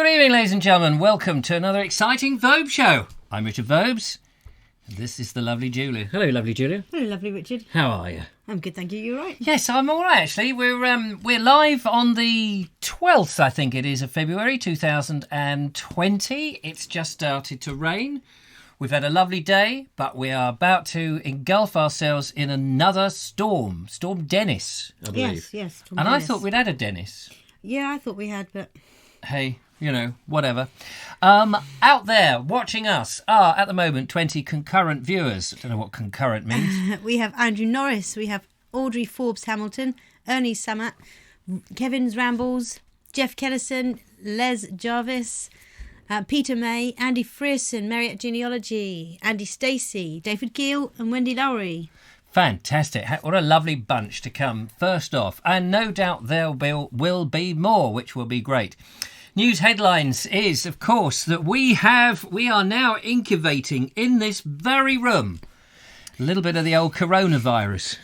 Good evening, ladies and gentlemen. Welcome to another exciting Vobes show. I'm Richard Vobes, and this is the lovely Julia. Hello, lovely Julia. Hello, lovely Richard. How are you? I'm good, thank you. You all right? Yes, I'm all right, actually. We're live on the 12th, I think it is, of February 2020. It's just started to rain. We've had a lovely day, but we are about to engulf ourselves in another storm. Storm Dennis, I believe. Yes. And I thought we'd had a Dennis. Yeah, I thought we had, but... Hey, you know, whatever. Out there watching us are at the moment 20 concurrent viewers. I don't know what concurrent means. We have Andrew Norris, we have Audrey Forbes Hamilton, Ernie Samat, Kevin's Rambles, Jeff Kellison, Les Jarvis, Peter May, Andy Frierson, Marriott Genealogy, Andy Stacey, David Keel and Wendy Lowry. Fantastic. What a lovely bunch to come first off. And no doubt there will be more, which will be great. News headlines is, of course, that we are now incubating in this very room a little bit of the old coronavirus.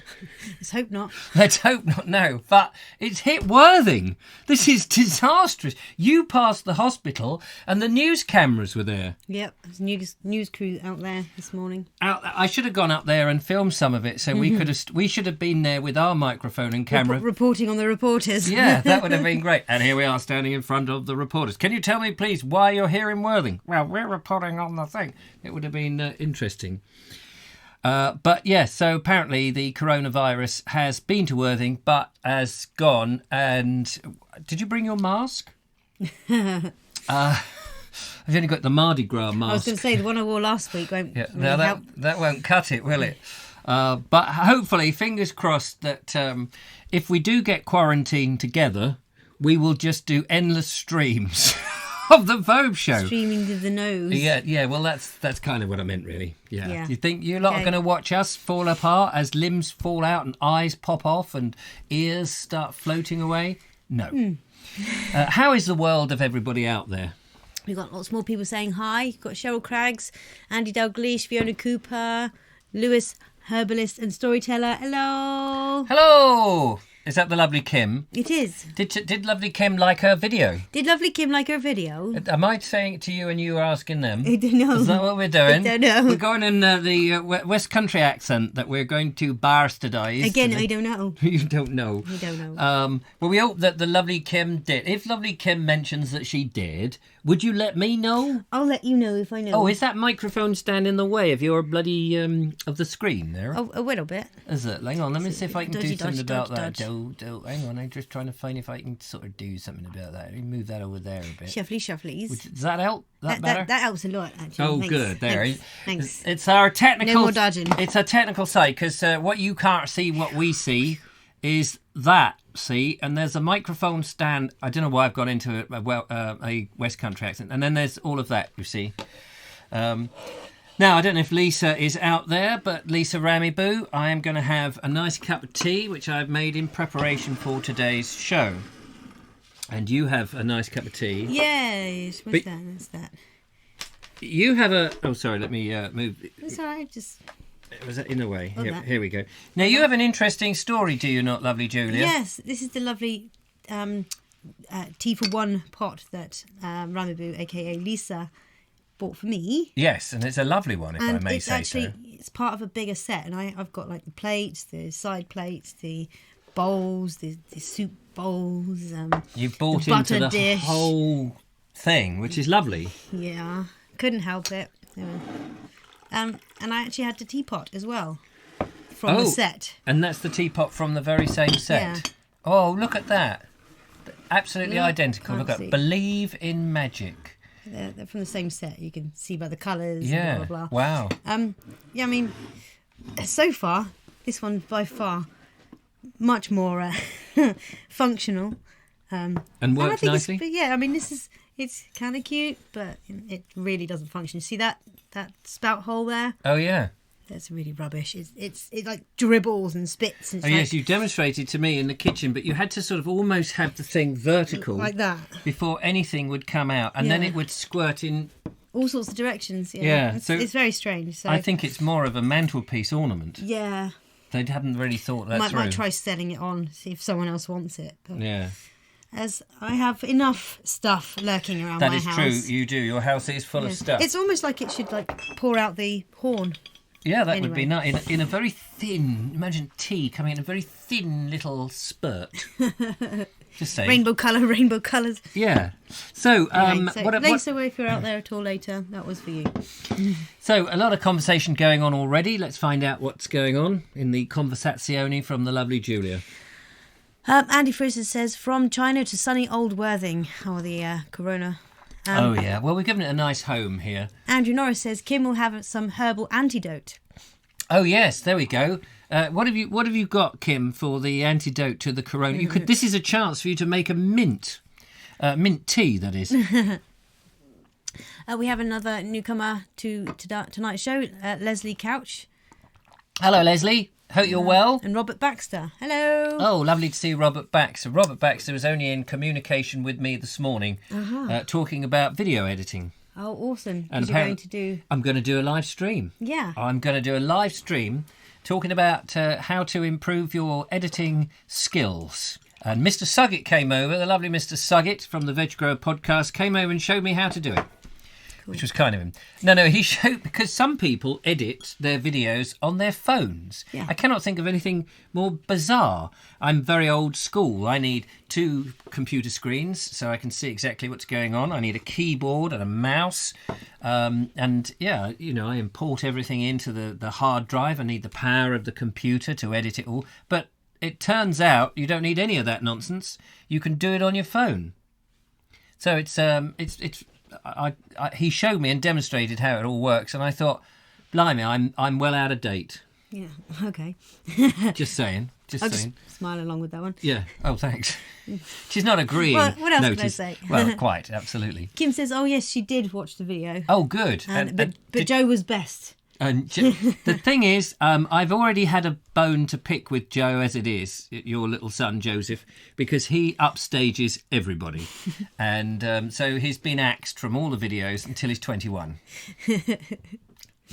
Let's hope not. Let's hope not, no. But it's hit Worthing. This is disastrous. You passed the hospital and the news cameras were there. Yep, there's news crew out there this morning. I should have gone up there and filmed some of it, so we should have been there with our microphone and camera. Reporting on the reporters. Yeah, that would have been great. And here we are standing in front of the reporters. Can you tell me, please, why you're here in Worthing? Well, we're reporting on the thing. It would have been interesting. But yeah, so apparently the coronavirus has been to Worthing, but has gone. And did you bring your mask? I've only got the Mardi Gras mask. I was going to say, the one I wore last week won't really help. That won't cut it, will it? But hopefully, fingers crossed that if we do get quarantined together, we will just do endless streams of the Vobes show. Streaming to the nose. Yeah. Well, that's kind of what I meant, really. Yeah. You think you lot are Okay. going to watch us fall apart as limbs fall out and eyes pop off and ears start floating away? No. How is the world of everybody out there? We've got lots more people saying hi. You've got Cheryl Craggs, Andy Dalglish, Fiona Cooper, Lewis, herbalist and storyteller. Hello. Hello. Is that the lovely Kim? It is. Did lovely Kim like her video? Did lovely Kim like her video? Am I saying it to you and you are asking them? I don't know. Is that what we're doing? I don't know. We're going in the West Country accent that we're going to bastardise. Again, today. I don't know. You don't know. I don't know. Well, we hope that the lovely Kim did. If lovely Kim mentions that she did, would you let me know? I'll let you know if I know. Oh, is that microphone stand in the way of your bloody of the screen there? Oh, a little bit. Is it? Hang on, let me see if I can do something about that. Dodge. Hang on, I'm just trying to find if I can sort of do something about that. Let me move that over there a bit. Shufflies. Does that help? That better? That helps a lot, actually. Oh, Thanks. good. There. Thanks. It's our technical. No more dodging. It's a technical side because what you can't see, what we see, is that. See, and there's a microphone stand. I don't know why I've gone into a West Country accent, and then there's all of that. You see. Now, I don't know if Lisa is out there, but Lisa Ramiboo, I am going to have a nice cup of tea, which I've made in preparation for today's show. And you have a nice cup of tea. Yes. What's that? What's that? You have a... Oh, sorry, let me move... It's all right, just... Was that in the way? Oh, Here we go. Now, you have an interesting story, do you not, lovely Julia? Yes, this is the lovely tea for one pot that Ramiboo, a.k.a. Lisa, bought for me. Yes, and it's a lovely one, if I may say so. It's part of a bigger set, and I've got like the plates, the side plates, the bowls, the soup bowls. You've bought the into butter the dish. whole thing, which is lovely. Yeah, couldn't help it. Yeah. And I actually had the teapot as well from the set. And that's the teapot from the very same set. Yeah. Oh, look at that. Absolutely identical. can't Look at see. Believe in Magic. They're from the same set. You can see by the colours. Yeah. And blah, blah, blah. Wow. Yeah, I mean, so far, this one by far much more functional. And And I works think nicely? I mean, it's kind of cute, but it really doesn't function. See that spout hole there? Oh, yeah. That's really rubbish. It like dribbles and spits. And Oh, yes, you demonstrated to me in the kitchen, but you had to sort of almost have the thing vertical. like that. Before anything would come out, and then Yeah. it would squirt in. All sorts of directions. Yeah, Yeah, It's very strange. So I think it's more of a mantelpiece ornament. yeah, They hadn't really thought that through. might try selling it on, see if someone else wants it. But, Yeah. as I have enough stuff lurking around my house. That is true, you do. Your house is full of stuff. It's almost like it should pour out the horn. Yeah, that would be nice. In a very thin, imagine tea coming in a very thin little spurt. Just saying. Rainbow colours. Yeah. So, Lisa, if you're out there at all later, that was for you. So, a lot of conversation going on already. Let's find out what's going on in the conversazione from the lovely Julia. Andy Fraser says, from China to sunny Old Worthing. Oh, the corona. Oh, yeah. Well, we've given it a nice home here. Andrew Norris says, Kim will have some herbal antidote. Oh, yes. There we go. What have you got, Kim, for the antidote to the corona? This is a chance for you to make a mint tea, that is. We have another newcomer to tonight's show, Leslie Couch. Hello, Leslie. Hope you're well. And Robert Baxter. Hello. Oh, lovely to see Robert Baxter. Robert Baxter was only in communication with me this morning, talking about video editing. Oh, awesome. And I'm going to do a live stream. Yeah. I'm going to do a live stream talking about how to improve your editing skills. And Mr. Suggett came over, the lovely Mr. Suggett from the Veg Grower podcast, came over and showed me how to do it. Which was kind of him. No, he showed, because some people edit their videos on their phones. Yeah. I cannot think of anything more bizarre. I'm very old school. I need 2 computer screens so I can see exactly what's going on. I need a keyboard and a mouse. And yeah, I import everything into the hard drive. I need the power of the computer to edit it all. But it turns out you don't need any of that nonsense. You can do it on your phone. So he showed me and demonstrated how it all works, and I thought, blimey, I'm well out of date. Yeah, okay. Just saying. I'll just smile along with that one. Yeah. Oh, thanks. She's not agreeing. Well, what else can I say? Well, quite, absolutely. Kim says, oh, yes, she did watch the video. Oh, good. But Joe was best. And the thing is, I've already had a bone to pick with Joe as it is, your little son, Joseph, because he upstages everybody. And so he's been axed from all the videos until he's 21.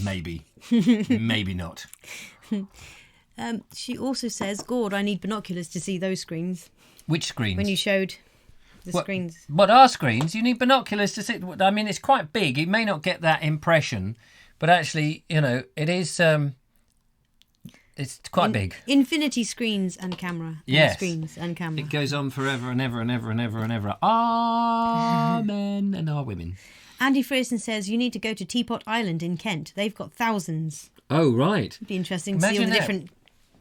Maybe. Maybe not. She also says, Gord, I need binoculars to see those screens. Which screens? When you showed the screens. What are screens? You need binoculars to see. I mean, it's quite big. You may not get that impression. But actually, it is. It's quite big. Infinity screens and camera. Yes. Screens and camera. It goes on forever and ever and ever and ever and ever. Our men and our women. Andy Frierson says you need to go to Teapot Island in Kent. They've got thousands. Oh, right. It'd be interesting to see all the different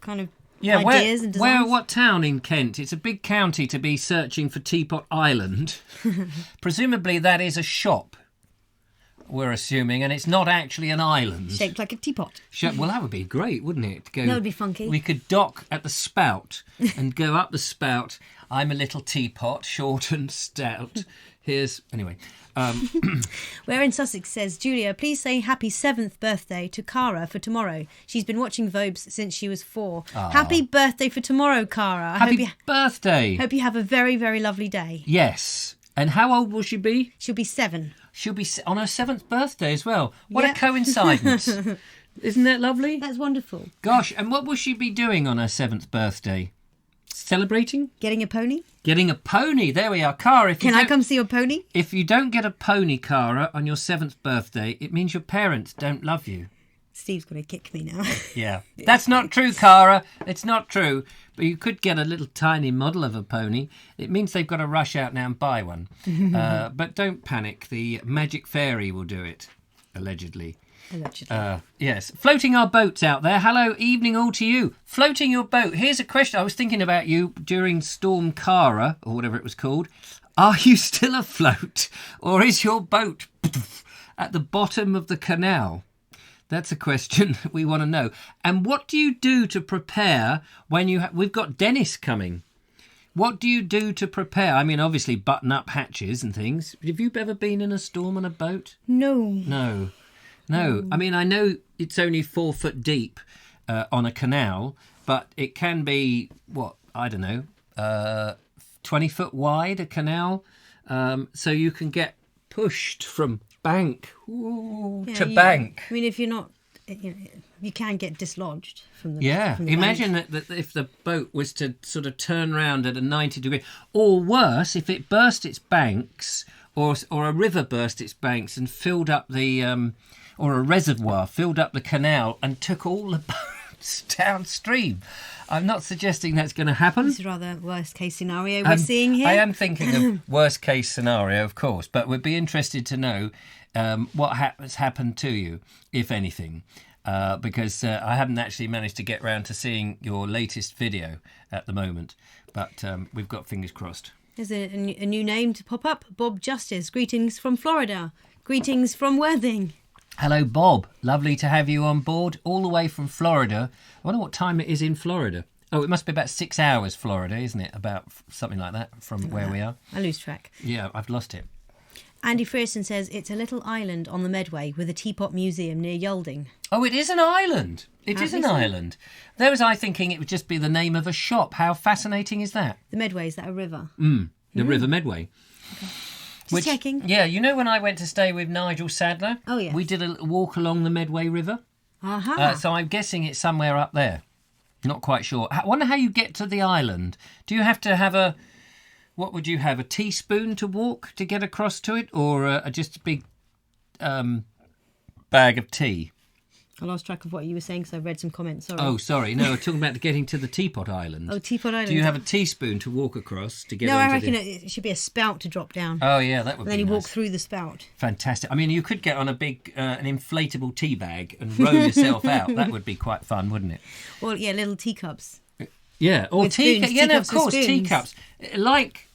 kind of ideas and designs. What town in Kent? It's a big county to be searching for Teapot Island. Presumably that is a shop. We're assuming, and it's not actually an island. Shaped like a teapot. Well, that would be great, wouldn't it? That would be funky. We could dock at the spout and go up the spout. I'm a little teapot, short and stout. Anyway. Where in Sussex says, Julia, please say happy 7th birthday to Cara for tomorrow. She's been watching Vobes since she was 4. Aww. Happy birthday for tomorrow, Cara. Happy birthday. Hope you have a very, very lovely day. Yes. And how old will she be? She'll be 7. She'll be on her 7th birthday as well. What a coincidence. Isn't that lovely? That's wonderful. Gosh, and what will she be doing on her 7th birthday? Celebrating? Getting a pony? Getting a pony. There we are. Cara, Can I come see your pony? If you don't get a pony, Cara, on your 7th birthday, it means your parents don't love you. Steve's going to kick me now. Yeah. That's not true, Cara. It's not true. But you could get a little tiny model of a pony. It means they've got to rush out now and buy one. But don't panic. The magic fairy will do it, allegedly. Yes. Floating our boats out there. Hello, evening all to you. Floating your boat. Here's a question. I was thinking about you during Storm Cara, or whatever it was called. Are you still afloat? Or is your boat at the bottom of the canal? That's a question we want to know. And what do you do to prepare when we've got Dennis coming? What do you do to prepare? I mean, obviously button up hatches and things. Have you ever been in a storm on a boat? No. I mean, I know it's only 4 foot deep on a canal, but it can be, 20 foot wide, a canal. So you can get pushed from bank to bank. I mean, if you're not you can get dislodged from the Yeah, from the imagine bank. that if the boat was to sort of turn round at a 90-degree, or worse, if it burst its banks, or a river burst its banks and filled up the, or a reservoir filled up the canal and took all the boats downstream. I'm not suggesting that's going to happen. This is rather worst case scenario we're seeing here. I am thinking of worst case scenario, of course, but we'd be interested to know what has happened to you, if anything. Because I haven't actually managed to get round to seeing your latest video at the moment, but we've got fingers crossed. There's a new name to pop up. Bob Justice. Greetings from Florida. Greetings from Worthing. Hello, Bob. Lovely to have you on board, all the way from Florida. I wonder what time it is in Florida. Oh, it must be about 6 hours, Florida, isn't it? About something like that from where we are. I lose track. Yeah, I've lost it. Andy Frierson says it's a little island on the Medway with a teapot museum near Yalding. Oh, it is an island. It is an Apparently so. island. There was I thinking it would just be the name of a shop. How fascinating is that? The Medway, is that a river? The River Medway. Just checking. Yeah, you know when I went to stay with Nigel Sadler? Oh, yes. We did a little walk along the Medway River. Aha. So I'm guessing it's somewhere up there. Not quite sure. I wonder how you get to the island. Do you have to have what would you have, a teaspoon to walk to get across to it? Or just a big bag of tea? I lost track of what you were saying because I read some comments. Sorry. Oh, sorry. No, I'm talking about getting to the Teapot Island. Oh, Teapot Island. Do you have a teaspoon to walk across to get No, I onto reckon the... it should be a spout to drop down. Oh, yeah, that would And then be you nice. walk through the spout. Fantastic. I mean, you could get on a big, an inflatable tea bag and row yourself out. That would be quite fun, wouldn't it? Well, yeah, little teacups. Yeah, or With spoons, yeah, no, of teacups with course, spoons. teacups. Like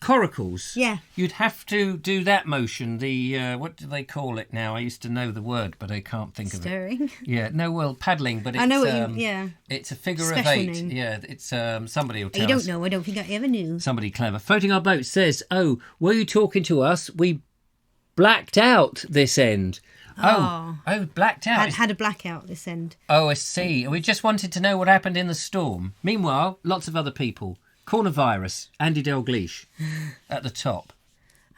coracles. Yeah. You'd have to do that motion. The, what do they call it now? I used to know the word, but I can't think of it. Stirring. Yeah, no, well, paddling, but it's... I know what you... Yeah. It's a figure of Special 8. name. Yeah, it's somebody will tell You don't us. know. I don't think I ever knew. Somebody clever. Floating Our Boat says, oh, were you talking to us? We blacked out this end. Oh, blacked out. Had a blackout this end. Oh, I see. We just wanted to know what happened in the storm. Meanwhile, lots of other people. Coronavirus, Andy Dalgleish at the top.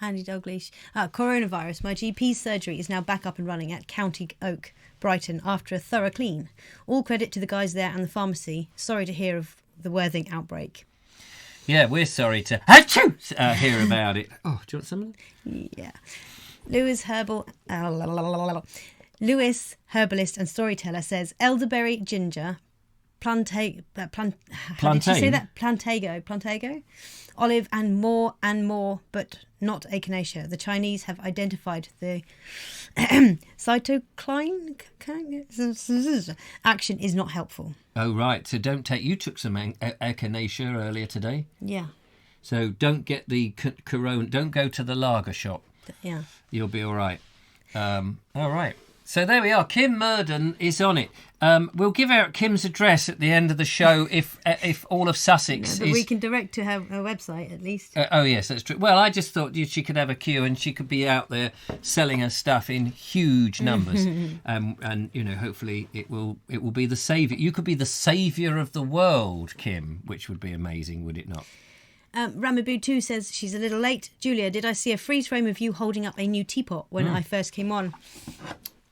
Andy Dalgleish. Coronavirus. My GP's surgery is now back up and running at County Oak, Brighton, after a thorough clean. All credit to the guys there and the pharmacy. Sorry to hear of the Worthing outbreak. Yeah, we're sorry to hear about it. Oh, do you want some? Yeah. Lewis herbalist and storyteller says elderberry, ginger, how did you say that? Plantago, olive and more, but not echinacea. The Chinese have identified the cytokine action is not helpful. Oh, right. So don't take... You took some echinacea earlier today. Yeah. So don't get the corona... Don't go to the lager shop. Yeah. You'll be all right. All right. So there we are. Kim Murden is on it. We'll give out Kim's address at the end of the show if all of Sussex But is... we can direct to her website at least. oh, yes, that's true. Well, I just thought she could have a queue and she could be out there selling her stuff in huge numbers. And, you know, hopefully it will be the saviour. You could be the saviour of the world, Kim, which would be amazing, would it not? Ramaboo2 says she's a little late. Julia, did I see a freeze frame of you holding up a new teapot when I first came on?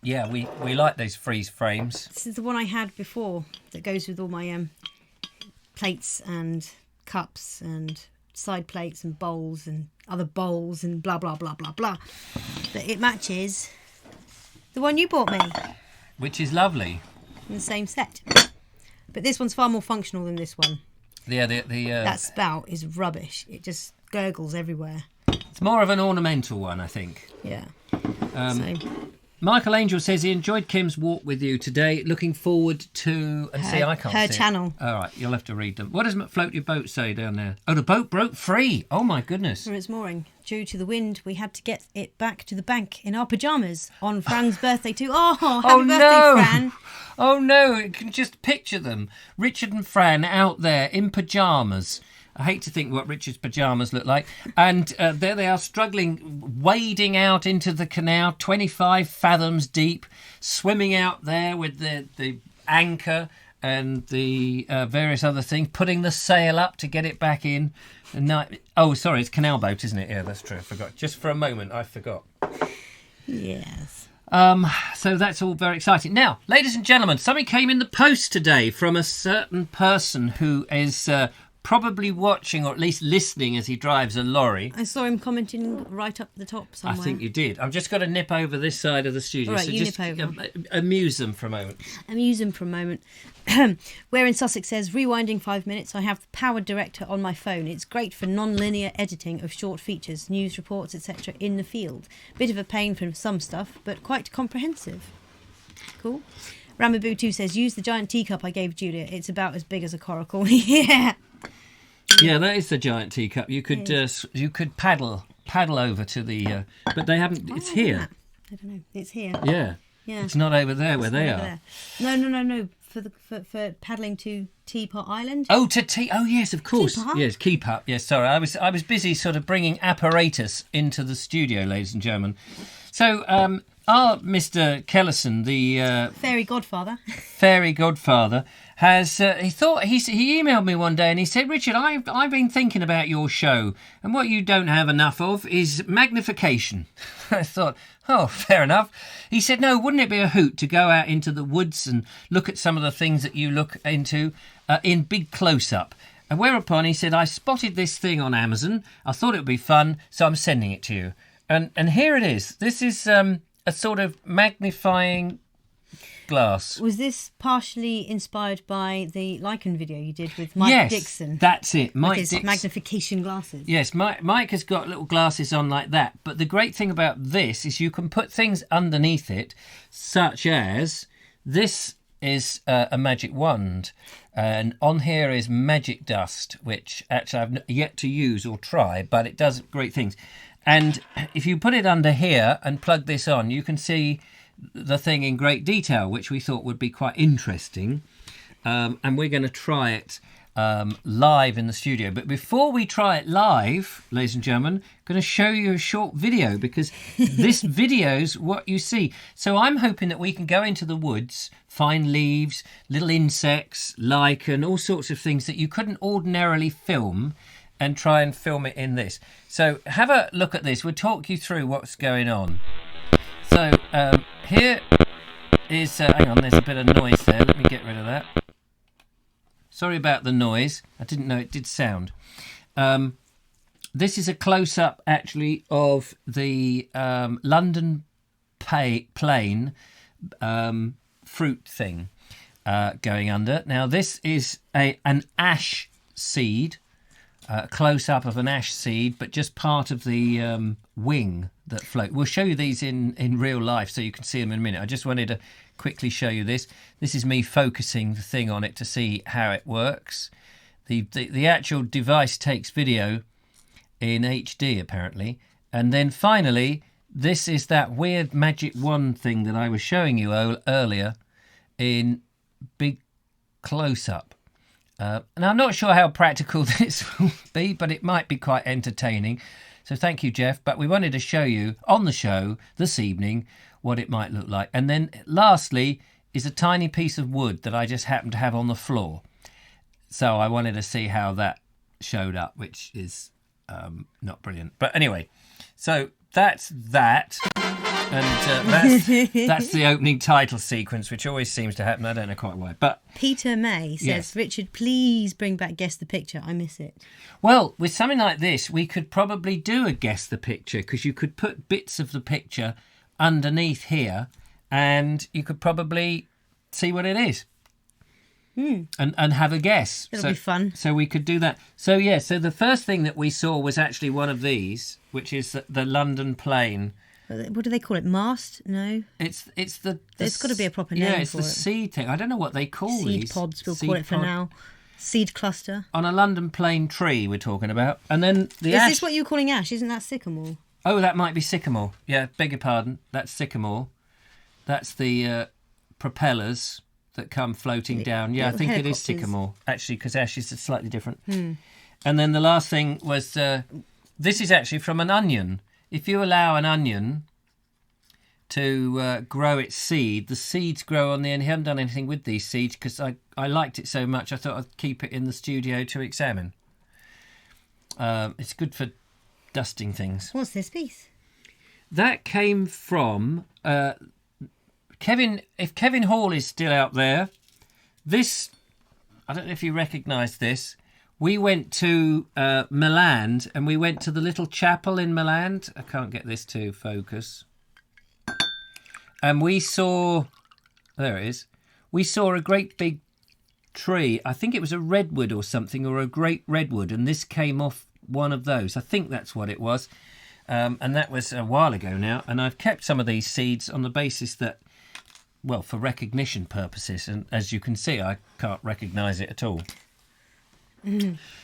Yeah, we like those freeze frames. This is the one I had before that goes with all my plates and cups and side plates and bowls and other bowls and blah, blah, blah, blah, blah. But it matches the one you bought me Which is lovely. in the same set. But this one's far more functional than this one. Yeah, That spout is rubbish. It just gurgles everywhere. it's more of an ornamental one, I think. Yeah. Michael Angel says he enjoyed Kim's walk with you today. Looking forward to... And see, I can't her see it. channel. All right, you'll have to read them. What does Float Your Boat say down there? Oh, the boat broke free. Oh, my goodness. From its mooring. Due to the wind, we had to get it back to the bank in our pyjamas on Fran's birthday too. Oh, happy birthday, no. Fran. Oh, no, you can just picture them. Richard and Fran out there in pyjamas. I hate to think what Richard's pyjamas look like. And there they are struggling, wading out into the canal, 25 fathoms deep, swimming out there with the anchor and the various other things, putting the sail up to get it back in. Oh, sorry, it's canal boat, isn't it? Yeah, that's true. I forgot. Just for a moment, I forgot. Yes. So that's all very exciting. Now, ladies and gentlemen, something came in the post today from a certain person who is probably watching or at least listening as he drives a lorry. I saw him commenting right up the top somewhere. I think you did. I'm just going to nip over this side of the studio. All right, so you just nip over. Amuse them for a moment. Amuse him for a moment. Where in Sussex says, rewinding 5 minutes, I have the Powered Director on my phone. It's great for non-linear editing of short features, news reports, etc. in the field. Bit of a pain for some stuff, but quite comprehensive. Cool. Ramaboo2 says, use the giant teacup I gave Julia. It's about as big as a coracle. Yeah. Yeah, that is the giant teacup. You could paddle over to the, but they haven't. It's here. I don't know. It's here. Yeah. Yeah. It's not over there where they are. There. No. For paddling to Teapot Island. Oh, Oh, yes, of course. Keep up. Yes, keep up. Yes, sorry. I was busy sort of bringing apparatus into the studio, ladies and gentlemen. So, our Mr. Kellison, the fairy godfather, has he emailed me one day and he said, Richard, I've been thinking about your show, and what you don't have enough of is magnification. I thought, oh, fair enough. He said, no, wouldn't it be a hoot to go out into the woods and look at some of the things that you look into in big close-up? And whereupon he said, I spotted this thing on Amazon. I thought it would be fun, so I'm sending it to you. And here it is. This is a sort of magnifying glass. Was this partially inspired by the Lycan video you did with Mike Dixon? Yes, that's it. Mike with his magnification glasses. Yes, Mike has got little glasses on like that. But the great thing about this is you can put things underneath it, such as this is a magic wand. And on here is magic dust, which actually I've yet to use or try, but it does great things. And if you put it under here and plug this on, you can see the thing in great detail, which we thought would be quite interesting. And we're going to try it live in the studio. But before we try it live, ladies and gentlemen, I'm going to show you a short video, because this video's what you see. So I'm hoping that we can go into the woods, find leaves, little insects, lichen, all sorts of things that you couldn't ordinarily film, and try and film it in this. So have a look at this. We'll talk you through what's going on. So here is... hang on, there's a bit of noise there. Let me get rid of that. Sorry about the noise. I didn't know it did sound. This is a close-up, actually, of the London plain fruit thing going under. Now, this is an ash seed. Close-up of an ash seed, but just part of the wing that float. We'll show you these in real life so you can see them in a minute. I just wanted to quickly show you this. This is me focusing the thing on it to see how it works. The actual device takes video in HD, apparently. And then finally, this is that weird magic wand thing that I was showing you earlier in big close-up. And I'm not sure how practical this will be, but it might be quite entertaining. So thank you, Jeff. But we wanted to show you on the show this evening what it might look like. And then lastly is a tiny piece of wood that I just happened to have on the floor. So I wanted to see how that showed up, which is not brilliant. But anyway, so that's that. And that's the opening title sequence, which always seems to happen. I don't know quite why. But Peter May says, yes. Richard, please bring back Guess the Picture. I miss it. Well, with something like this, we could probably do a Guess the Picture, because you could put bits of the picture underneath here and you could probably see what it is. And have a guess. It'll be fun. So we could do that. So, yeah, so the first thing that we saw was actually one of these, which is the London plane. What do they call it? Mast? No. It's the There's got to be a proper name for it. Yeah, it's the seed thing. I don't know what they call these. Seed pods, we'll call it for now. Seed cluster. On a London plane tree we're talking about. And then the Is ash... this what you're calling ash? Isn't that sycamore? Oh, that might be sycamore. Yeah, beg your pardon. That's sycamore. That's the propellers that come floating down. Yeah, I think it is sycamore, actually, because ash is slightly different. And then the last thing was... this is actually from an onion. If you allow an onion to grow its seed, the seeds grow on the end. I haven't done anything with these seeds because I liked it so much I thought I'd keep it in the studio to examine. It's good for dusting things. What's this piece? That came from if Kevin Hall is still out there, this, I don't know if you recognise this. We went to Milan, and we went to the little chapel in Milan. I can't get this to focus. And we saw, there it is. We saw a great big tree. I think it was a redwood or something, or a great redwood, and this came off one of those. I think that's what it was. And that was a while ago now. And I've kept some of these seeds on the basis that, well, for recognition purposes. And as you can see, I can't recognise it at all.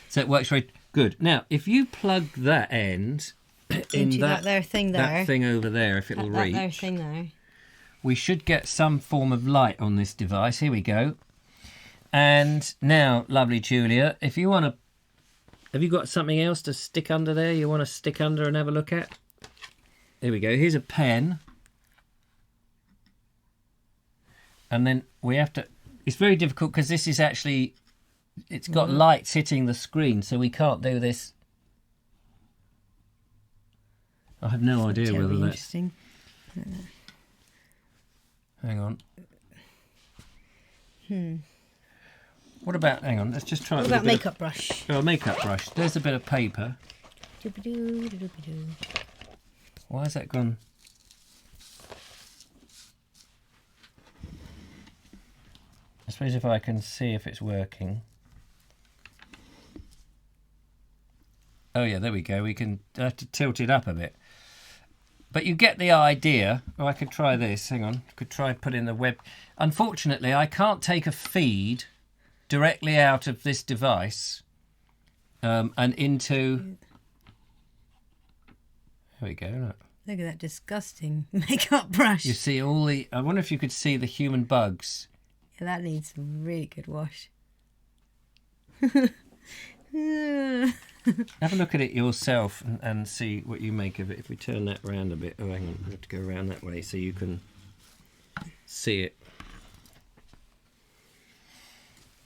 So it works very good. Now, if you plug that end in that thing there, that thing over there, if it'll reach, that thing there, we should get some form of light on this device. Here we go. And now, lovely Julia, if you want to, have you got something else to stick under there you want to stick under and have a look at? Here we go. Here's a pen. And then we have to, it's very difficult because this is actually, it's got lights hitting the screen, so we can't do this. I have no idea whether that's interesting. Hang on. What about, hang on, let's just try it. What with about makeup brush? Oh, a makeup brush. There's a bit of paper. Why has that gone? I suppose if I can see if it's working. Oh yeah, there we go. We can have to tilt it up a bit. But you get the idea. Oh, I could try this. Hang on. I could try put in the web. Unfortunately, I can't take a feed directly out of this device and into... There we go. Look at that disgusting makeup brush. You see all the... I wonder if you could see the human bugs. Yeah, that needs a really good wash. Have a look at it yourself and see what you make of it. If we turn that round a bit. Oh, hang on. I have to go around that way so you can see it.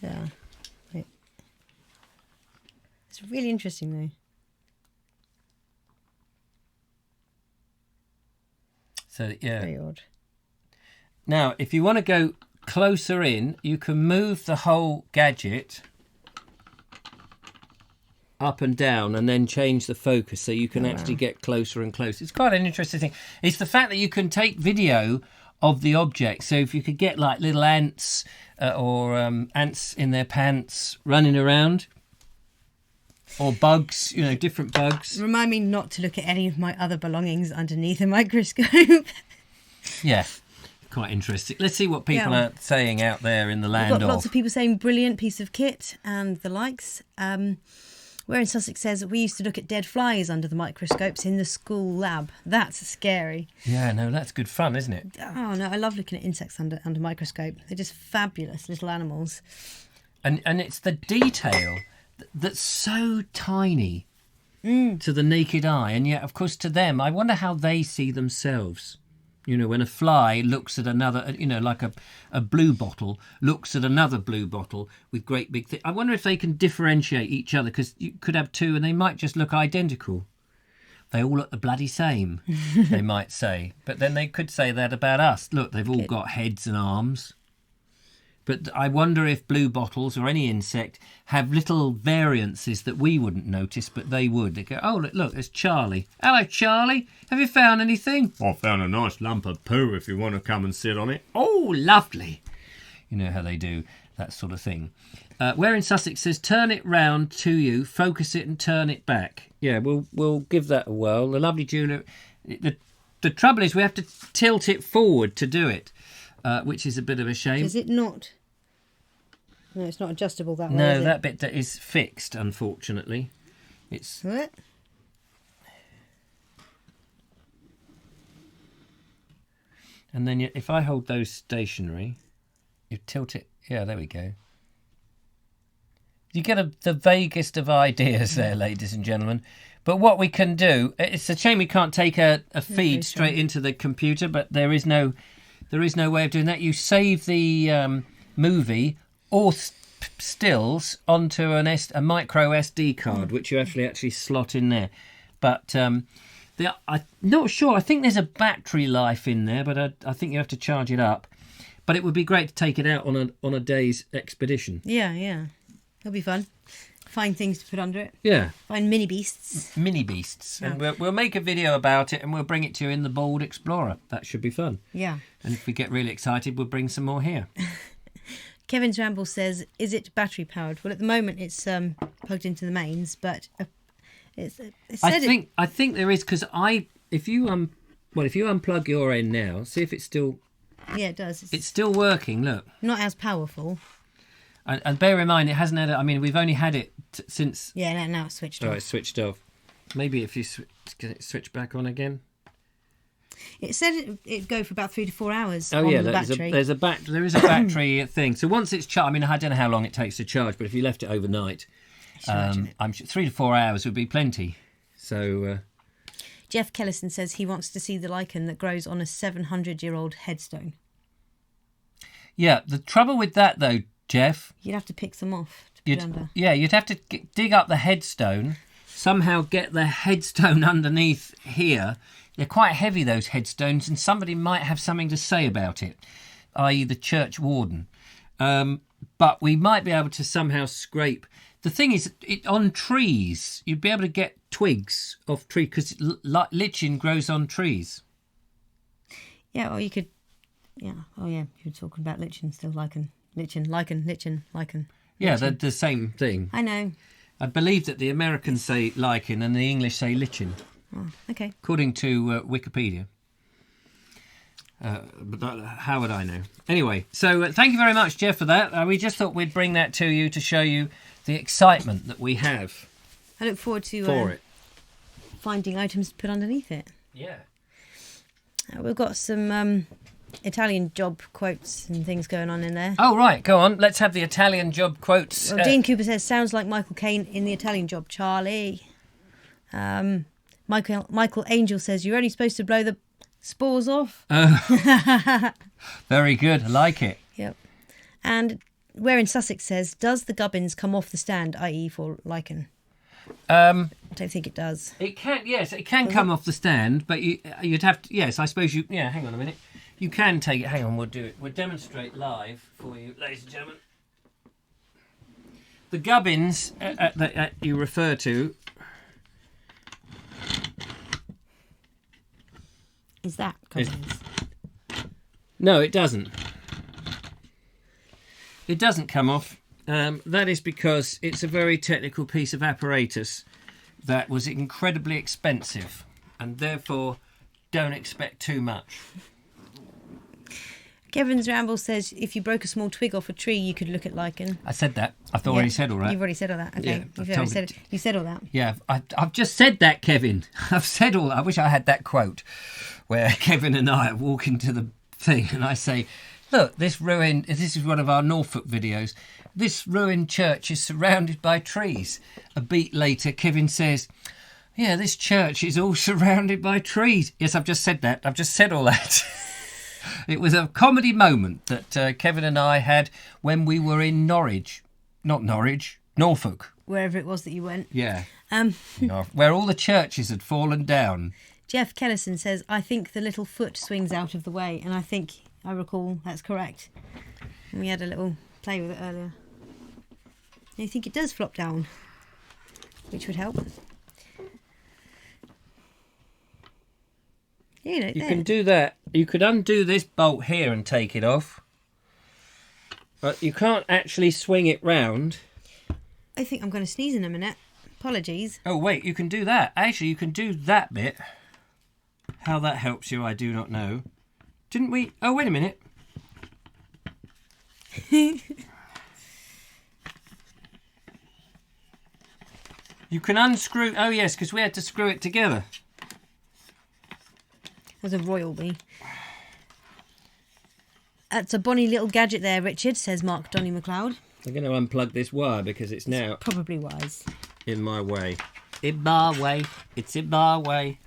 Yeah. It's really interesting, though. So, yeah. Very odd. Now, if you want to go closer in, you can move the whole gadget up and down and then change the focus so you can actually get closer and closer. It's quite an interesting thing. It's the fact that you can take video of the object. So if you could get like little ants or ants in their pants running around, or bugs, you know, different bugs. Remind me not to look at any of my other belongings underneath a microscope. Yeah. Quite interesting. Let's see what people are saying out there in the land We've got lots of people saying brilliant piece of kit and the likes. Where in Sussex says we used to look at dead flies under the microscopes in the school lab. That's scary. Yeah, no, that's good fun, isn't it? Oh no, I love looking at insects under microscope. They're just fabulous little animals. And it's the detail that's so tiny to the naked eye, and yet, of course, to them, I wonder how they see themselves. You know, when a fly looks at another, you know, like a blue bottle looks at another blue bottle with great big things. I wonder if they can differentiate each other, because you could have two and they might just look identical. They all look the bloody same, they might say. But then they could say that about us. Look, they've all got heads and arms. But I wonder if blue bottles or any insect have little variances that we wouldn't notice, but they would. They go, oh, look, there's Charlie. Hello, Charlie. Have you found anything? I found a nice lump of poo if you want to come and sit on it. Oh, lovely. You know how they do that sort of thing. Where in Sussex says, turn it round to you, focus it and turn it back. Yeah, we'll give that a whirl. The lovely Julia. The trouble is we have to tilt it forward to do it. Which is a bit of a shame. Is it not? No, it's not adjustable that way. No, is that it? bit that is fixed, unfortunately. It's. What? And then if I hold those stationary, you tilt it. Yeah, there we go. You get the vaguest of ideas there, ladies and gentlemen. But what we can do, it's a shame we can't take a feed straight into the computer, but there is no way of doing that. You save the movie or stills onto a micro SD card, which you actually slot in there. But I'm not sure. I think there's a battery life in there, but I think you have to charge it up. But it would be great to take it out on a day's expedition. Yeah. It'll be fun. Find things to put under it. Yeah. Find mini beasts. Mini beasts. Yeah. And we'll make a video about it and we'll bring it to you in the Bold Explorer. That should be fun. Yeah. And if we get really excited, we'll bring some more here. Kevin's Ramble says, is it battery powered? Well, at the moment it's plugged into the mains, but I think there is, because if you unplug your end now, see if it's still. Yeah, it does. It's still working. Look. Not as powerful. And bear in mind, it hasn't had. I mean, we've only had it since. Yeah, now it's switched off. Oh, it's switched off. Maybe if you get it switched back on again. It said it'd go for about 3 to 4 hours. Oh on yeah, the battery. there is a battery thing. So once it's charged, I mean, I don't know how long it takes to charge, but if you left it overnight, I'm sure 3 to 4 hours would be plenty. So. Jeff Kellison says he wants to see the lichen that grows on a 700-year-old headstone. Yeah, the trouble with that though, Jeff, you'd have to pick some off to put under. Yeah, you'd have to dig up the headstone, somehow get the headstone underneath here. They're quite heavy, those headstones, and somebody might have something to say about it, i.e. the church warden. But we might be able to somehow scrape. The thing is, on trees, you'd be able to get twigs off trees because lichen grows on trees. Yeah, or you could... Yeah, oh yeah, you're talking about lichen still, lichen. Yeah, they're the same thing. I know. I believe that the Americans say lichen and the English say lichen. Oh, okay. According to Wikipedia. But how would I know? Anyway, so thank you very much, Jeff, for that. We just thought we'd bring that to you to show you the excitement that we have. I look forward to it. Finding items to put underneath it. Yeah. We've got some Italian job quotes and things going on in there. Oh, right. Go on. Let's have the Italian job quotes. Well, Dean Cooper says, sounds like Michael Caine in the Italian Job, Charlie. Michael Angel says, you're only supposed to blow the spores off. Very good. I like it. Yep. And Where in Sussex says, does the gubbins come off the stand, i.e. for lichen? I don't think it does. It can, yes, it can come off the stand, but you'd have to, yes, I suppose you, yeah, hang on a minute. You can take it, hang on, we'll do it. We'll demonstrate live for you, ladies and gentlemen. The gubbins that you refer to. Is that gubbins? No, it doesn't. It doesn't come off. That is because it's a very technical piece of apparatus that was incredibly expensive, and therefore don't expect too much. Kevin's Ramble says, if you broke a small twig off a tree, you could look at lichen. I said that. I've already said all that. You've already said all that. Okay. Yeah, you said all that. Yeah, I've just said that, Kevin. I've said all that. I wish I had that quote where Kevin and I are walking to the thing and I say, look, this is one of our Norfolk videos. This ruined church is surrounded by trees. A beat later, Kevin says, yeah, this church is all surrounded by trees. Yes, I've just said that. I've just said all that. It was a comedy moment that Kevin and I had when we were in Norfolk. Wherever it was that you went. Yeah. Where all the churches had fallen down. Jeff Kellison says, I think the little foot swings out of the way. And I recall that's correct. And we had a little play with it earlier. And I think it does flop down, which would help. You can do that. You could undo this bolt here and take it off. But you can't actually swing it round. I think I'm going to sneeze in a minute. Apologies. Oh, wait, you can do that. Actually, you can do that bit. How that helps you, I do not know. Didn't we? Oh, wait a minute. You can unscrew... Oh, yes, because we had to screw it together. There's a royal bee. That's a bonny little gadget there, Richard, says Mark Donny McLeod. I'm going to unplug this wire because it's now... Probably wise. In my way. In my way. It's in my way.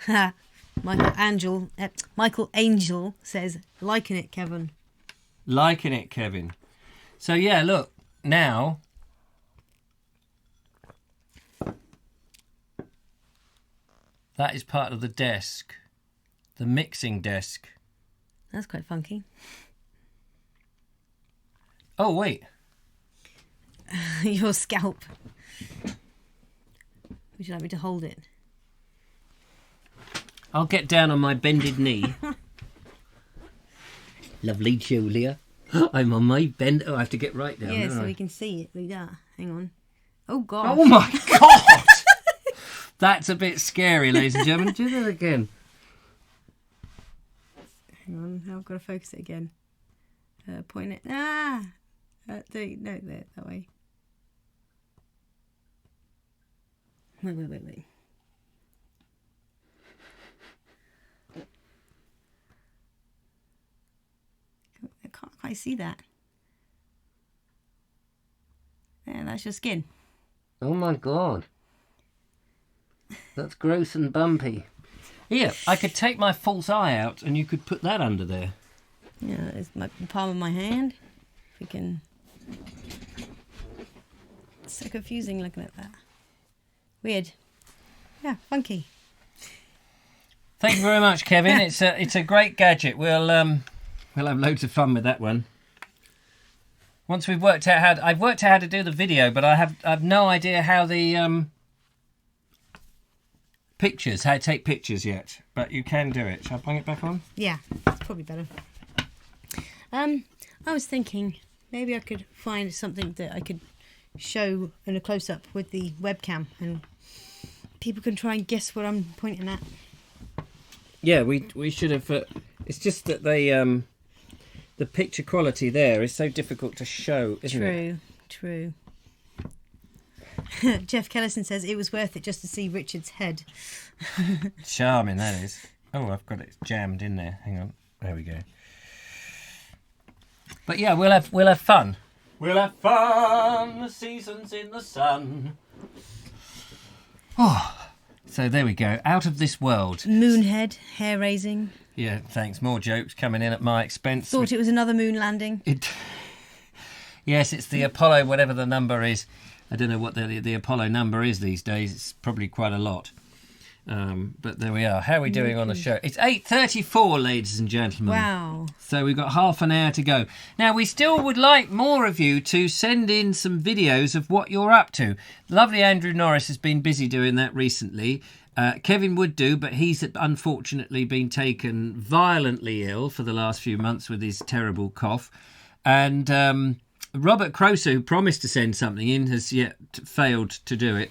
Ha. Michael Angel says, liking it, Kevin. Liking it, Kevin. So, yeah, look, now... That is part of the desk. The mixing desk. That's quite funky. Oh, wait. Your scalp. Would you like me to hold it? I'll get down on my bended knee. Lovely Julia. I'm on my bend. Oh, I have to get right down. Yeah, so I? we can see it like that. Hang on. Oh, God. Oh, my God. That's a bit scary, ladies and gentlemen. Do that again. Hang on. I've got to focus it again. Point it. No, there, that way. Wait. I can't quite see that. Yeah, that's your skin. Oh, my God. That's gross and bumpy. Here, I could take my false eye out and you could put that under there. Yeah, it's the palm of my hand. If we can... It's so confusing looking at that. Weird. Yeah, funky. Thank you very much, Kevin. It's a great gadget. We'll have loads of fun with that one. Once we've worked out I've worked out how to do the video, but I've no idea how the how to take pictures yet. But you can do it. Shall I bring it back on? Yeah, it's probably better. I was thinking maybe I could find something that I could show in a close-up with the webcam, and people can try and guess what I'm pointing at. Yeah, we should have. It's just that the picture quality there is so difficult to show, isn't it? True. Jeff Kellison says it was worth it just to see Richard's head. Charming, that is. Oh, I've got it jammed in there. Hang on. There we go. But yeah, we'll have fun. We'll have fun. The seasons in the sun. Oh, so there we go. Out of this world. Moonhead, hair raising. Yeah, thanks. More jokes coming in at my expense. Thought it was another moon landing. Yes, it's the Apollo, whatever the number is. I don't know what the Apollo number is these days. It's probably quite a lot. But there we are. How are we doing on the show? It's 8:34, ladies and gentlemen. Wow. So we've got half an hour to go. Now, we still would like more of you to send in some videos of what you're up to. Lovely Andrew Norris has been busy doing that recently. Kevin would do, but he's unfortunately been taken violently ill for the last few months with his terrible cough. And Robert Croser, who promised to send something in, has yet failed to do it.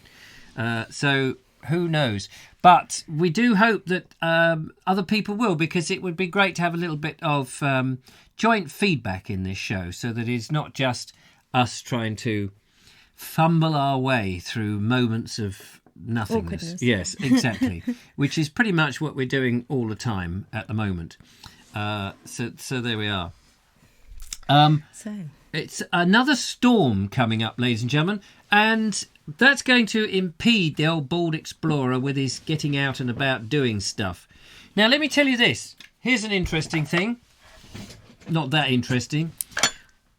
So who knows? But we do hope that other people will, because it would be great to have a little bit of joint feedback in this show, so that it's not just us trying to fumble our way through moments of nothingness. Awkwardness. Yes, exactly. Which is pretty much what we're doing all the time at the moment. So there we are. It's another storm coming up, ladies and gentlemen, and that's going to impede the old bald explorer with his getting out and about doing stuff. Now, let me tell you this. Here's an interesting thing. Not that interesting.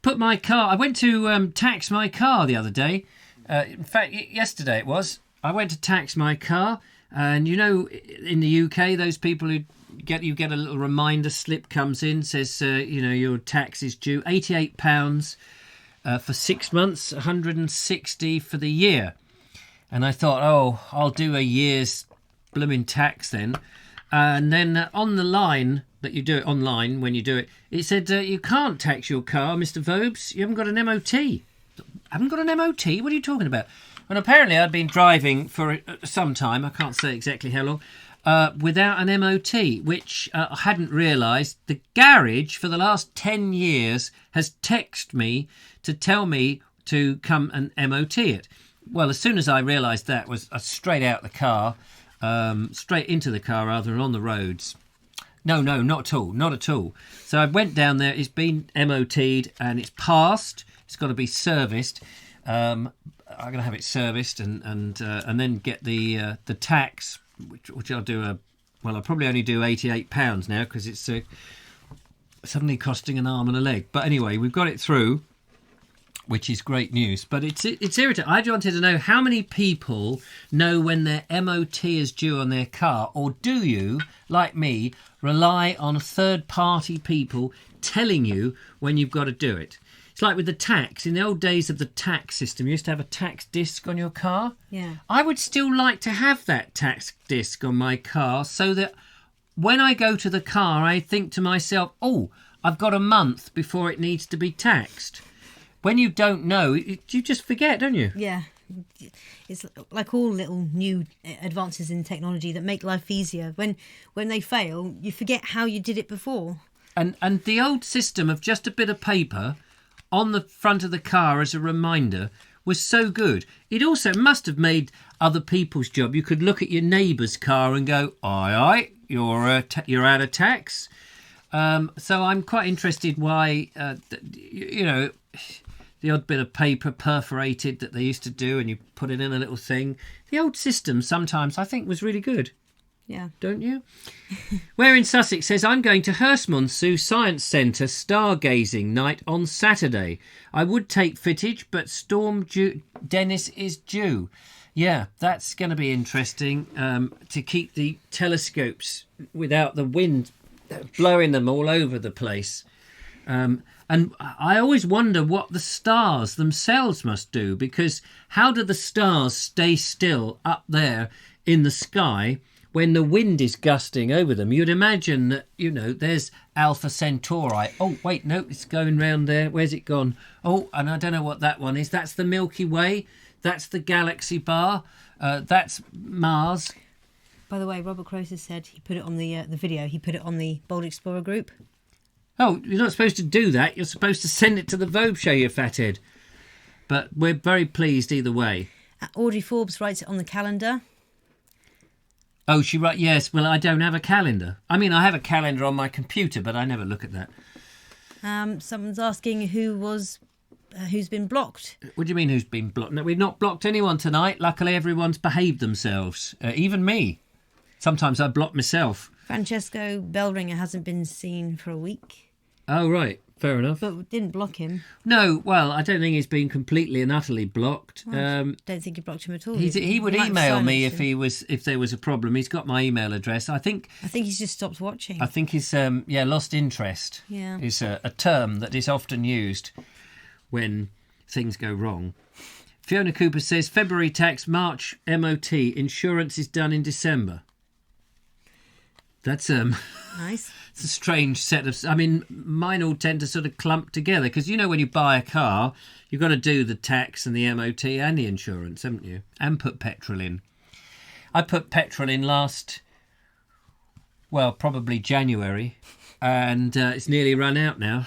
I went to tax my car the other day. In fact, yesterday it was. I went to tax my car, and you know, in the UK, those people who get a little reminder slip comes in, says your tax is due £88 for 6 months, 160 for the year. And I thought, oh, I'll do a year's blooming tax then. And then on the line that you do it online, when you do it, it said you can't tax your car, Mr. Vobes. You haven't got an MOT. Haven't got an MOT? What are you talking about? And apparently I'd been driving for some time, I can't say exactly how long, without an MOT, which I hadn't realised. The garage for the last 10 years has texted me to tell me to come and MOT it. Well, as soon as I realised that, was straight out the car, straight into the car rather than on the roads. No, not at all. So I went down there, it's been MOT'd and it's passed. It's got to be serviced. I'm going to have it serviced and then get the tax, which I'll do I'll probably only do £88 now because it's suddenly costing an arm and a leg. But anyway, we've got it through. which is great news. But it's irritating. I wanted to know how many people know when their MOT is due on their car, or do you, like me, rely on third-party people telling you when you've got to do it? It's like with the tax. In the old days of the tax system, you used to have a tax disc on your car. Yeah. I would still like to have that tax disc on my car so that when I go to the car, I think to myself, oh, I've got a month before it needs to be taxed. When you don't know, you just forget, don't you? Yeah. It's like all little new advances in technology that make life easier. When they fail, you forget how you did it before. And the old system of just a bit of paper on the front of the car as a reminder was so good. It also must have made other people's job. You could look at your neighbour's car and go, aye, you're out of tax. So I'm quite interested why, the odd bit of paper perforated that they used to do and you put it in a little thing. The old system sometimes I think was really good. Yeah. Don't you? Where in Sussex says, I'm going to Hurstmondsue Science Centre stargazing night on Saturday. I would take footage, but Dennis is due. Yeah, that's going to be interesting to keep the telescopes without the wind blowing them all over the place. And I always wonder what the stars themselves must do, because how do the stars stay still up there in the sky when the wind is gusting over them? You'd imagine that, there's Alpha Centauri. Oh, wait, no, it's going round there. Where's it gone? Oh, and I don't know what that one is. That's the Milky Way. That's the galaxy bar. That's Mars. By the way, Robert Croser said he put it on the video. He put it on the Bold Explorer group. Oh, you're not supposed to do that. You're supposed to send it to the Vobes show, you fathead. But we're very pleased either way. Audrey Forbes writes it on the calendar. Oh, she writes, yes. Well, I don't have a calendar. I mean, I have a calendar on my computer, but I never look at that. Someone's asking who's been blocked. What do you mean who's been blocked? No, we've not blocked anyone tonight. Luckily, everyone's behaved themselves. Even me. Sometimes I block myself. Francesco Bellringer hasn't been seen for a week. Oh, right. Fair enough. But didn't block him. No, well, I don't think he's been completely and utterly blocked. I don't think you blocked him at all. He would email me if there was a problem. He's got my email address. I think he's just stopped watching. I think he's lost interest. Yeah, is a term that is often used when things go wrong. Fiona Cooper says February tax, March MOT, insurance is done in December. That's nice. It's a strange set of... I mean, mine all tend to sort of clump together because, when you buy a car, you've got to do the tax and the MOT and the insurance, haven't you? And put petrol in. I put petrol in probably January, and it's nearly run out now.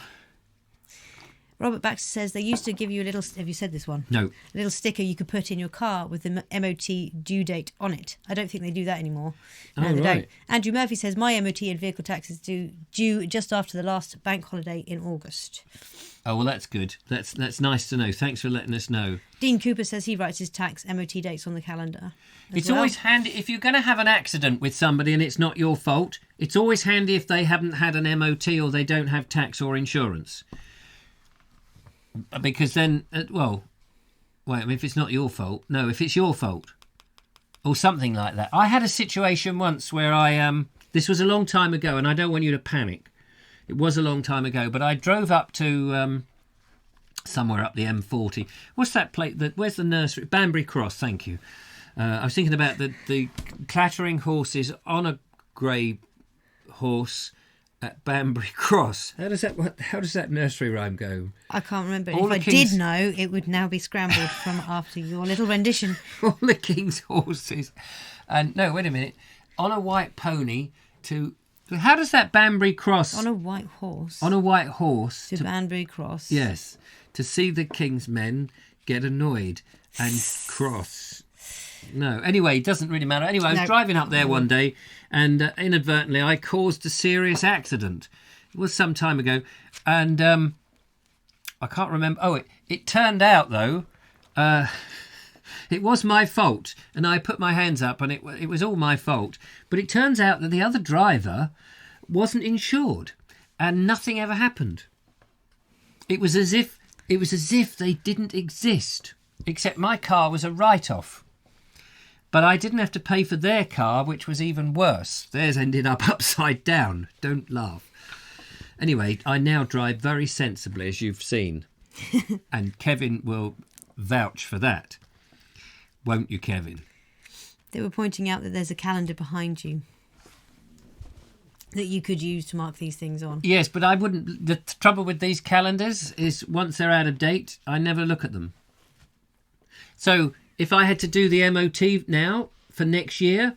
Robert Baxter says they used to give you a little... Have you said this one? No. A little sticker you could put in your car with the MOT due date on it. I don't think they do that anymore. No, they don't. Andrew Murphy says my MOT and vehicle tax is due just after the last bank holiday in August. Oh, well, that's good. That's nice to know. Thanks for letting us know. Dean Cooper says he writes his tax MOT dates on the calendar. It's always handy if you're going to have an accident with somebody and it's not your fault. It's always handy if they haven't had an MOT or they don't have tax or insurance. Because then, if it's not your fault. No, if it's your fault. Or something like that. I had a situation once where this was a long time ago, and I don't want you to panic. It was a long time ago, but I drove up to somewhere up the M40. What's that place? Where's the nursery? Banbury Cross, thank you. I was thinking about the clattering horses on a grey horse at Banbury Cross. How does that nursery rhyme go? I can't remember. If I did know, it would now be scrambled from after your little rendition. All the king's horses. And no, wait a minute. On a white pony to... How does that Banbury Cross... On a white horse. On a white horse. To Banbury Cross. Yes. To see the king's men get annoyed and cross. No, anyway, it doesn't really matter. Anyway, I was driving up there one day and inadvertently I caused a serious accident. It was some time ago and I can't remember. Oh, it turned out, though, it was my fault and I put my hands up and it was all my fault. But it turns out that the other driver wasn't insured and nothing ever happened. It was as if It was as if they didn't exist, except my car was a write-off. But I didn't have to pay for their car, which was even worse. Theirs ended up upside down. Don't laugh. Anyway, I now drive very sensibly, as you've seen. And Kevin will vouch for that. Won't you, Kevin? They were pointing out that there's a calendar behind you that you could use to mark these things on. Yes, but I wouldn't. The trouble with these calendars is once they're out of date, I never look at them. So if I had to do the MOT now for next year,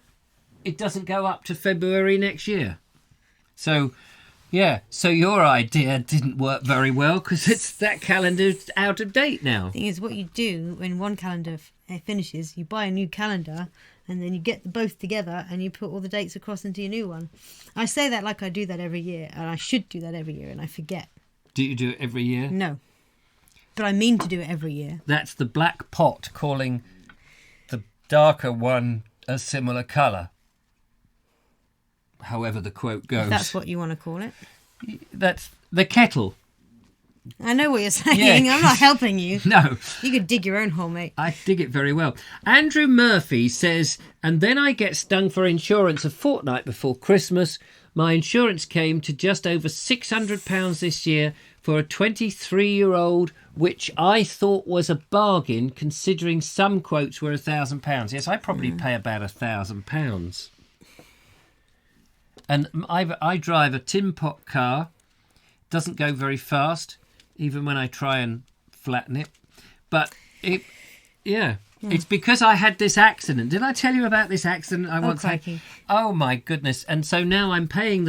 it doesn't go up to February next year. So, yeah, so your idea didn't work very well because that calendar's out of date now. The thing is, what you do when one calendar finishes, you buy a new calendar and then you get both together and you put all the dates across into your new one. I say that like I do that every year, and I should do that every year, and I forget. Do you do it every year? No. But I mean to do it every year. That's the black pot calling the darker one a similar colour. However the quote goes. If that's what you want to call it. That's the kettle. I know what you're saying. Yeah. I'm not helping you. No. You could dig your own hole, mate. I dig it very well. Andrew Murphy says, and then I get stung for insurance a fortnight before Christmas. My insurance came to just over £600 this year for a 23-year-old, which I thought was a bargain considering some quotes were £1,000. Yes, I probably pay about £1,000. And I drive a tin pot car. Doesn't go very fast, even when I try and flatten it. But it's because I had this accident. Did I tell you about this accident I once had? Oh my goodness! And so now I'm paying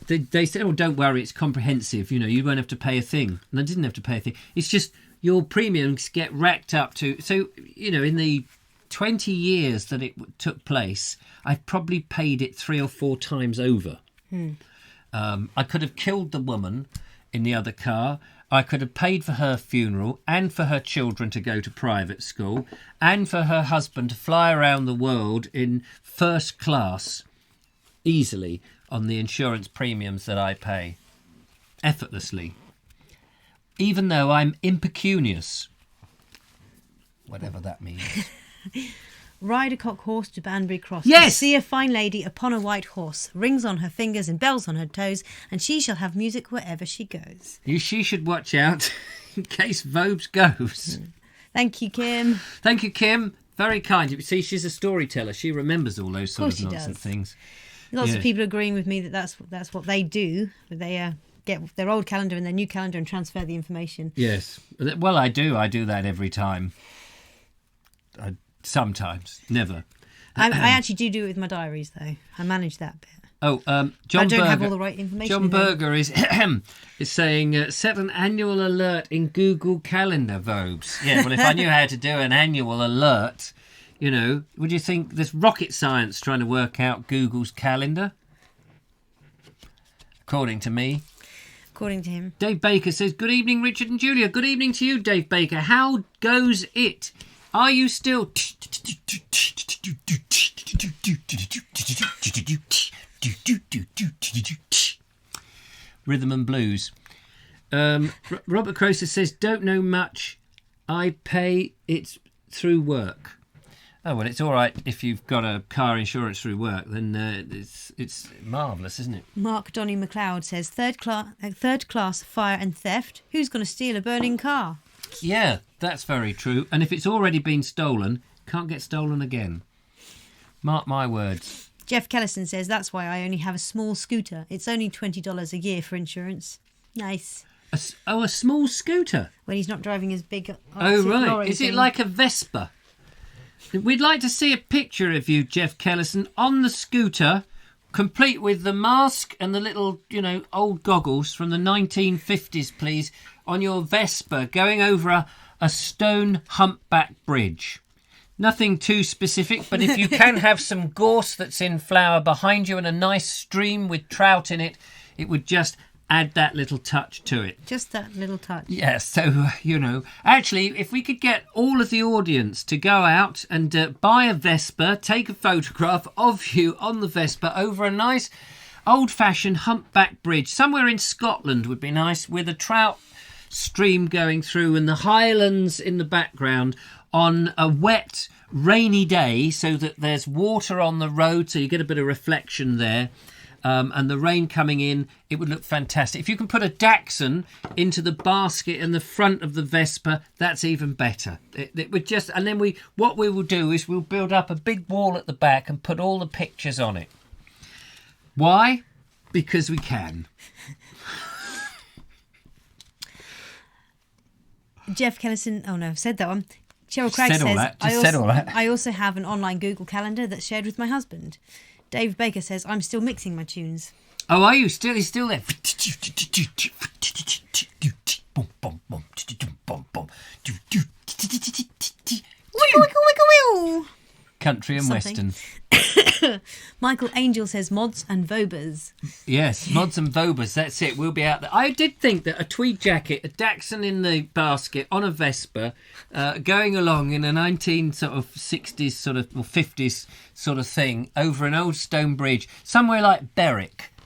they said, oh, don't worry, it's comprehensive. You won't have to pay a thing. And I didn't have to pay a thing. It's just your premiums get racked up to. So in the 20 years that it took place, I've probably paid it 3 or 4 times over. I could have killed the woman in the other car. I could have paid for her funeral and for her children to go to private school and for her husband to fly around the world in first class easily on the insurance premiums that I pay effortlessly, even though I'm impecunious, whatever that means. Ride a cock horse to Banbury Cross. Yes! See a fine lady upon a white horse, rings on her fingers and bells on her toes, and she shall have music wherever she goes. She should watch out in case Vobes goes. Thank you, Kim. Thank you, Kim. Very kind. You see, she's a storyteller. She remembers all those sort of nonsense things. Lots of people agreeing with me that that's what they do. They get their old calendar and their new calendar and transfer the information. Yes. Well, I do. I do that every time. Sometimes, never. I actually do it with my diaries, though. I manage that bit. Oh, John I don't Berger, have all the right information. John Berger is saying, set an annual alert in Google Calendar, Vobes. Yeah, well, if I knew how to do an annual alert, would you think there's rocket science trying to work out Google's calendar? According to me. According to him. Dave Baker says, good evening, Richard and Julia. Good evening to you, Dave Baker. How goes it? Are you still... Rhythm and blues. Robert Croser says, don't know much. I pay it through work. Oh, well, it's all right if you've got a car insurance through work. Then it's marvellous, isn't it? Mark Donny McLeod says, third class fire and theft. Who's going to steal a burning car? Yeah, that's very true. And if it's already been stolen, can't get stolen again. Mark my words. Jeff Kellison says, that's why I only have a small scooter. It's only $20 a year for insurance. Nice. A small scooter? When he's not driving his big... Oh, right. Is it like a Vespa? We'd like to see a picture of you, Jeff Kellison, on the scooter, complete with the mask and the little, old goggles from the 1950s, please, on your Vespa, going over a stone humpback bridge. Nothing too specific, but if you can have some gorse that's in flower behind you and a nice stream with trout in it, it would just add that little touch to it. Just that little touch. Yeah, so, actually, if we could get all of the audience to go out and buy a Vespa, take a photograph of you on the Vespa over a nice old-fashioned humpback bridge, somewhere in Scotland would be nice, with a trout stream going through and the highlands in the background on a wet, rainy day, so that there's water on the road, so you get a bit of reflection there. And the rain coming in, it would look fantastic. If you can put a dachshund into the basket in the front of the Vespa, that's even better. It would just, and then what we will do is we'll build up a big wall at the back and put all the pictures on it. Why? Because we can. Jeff Kellison, oh no, I've said that one. Cheryl Craig said all says, that. I also have an online Google Calendar that's shared with my husband. Dave Baker says, I'm still mixing my tunes. Oh, are you? He's still there. Country and Something. Western. Michael Angel says, mods and Vobes. Yes, mods and Vobes, that's it. We'll be out there. I did think that a tweed jacket, a dachshund in the basket, on a Vespa, going along in a 1960s sort of, or 50s sort of thing, over an old stone bridge, somewhere like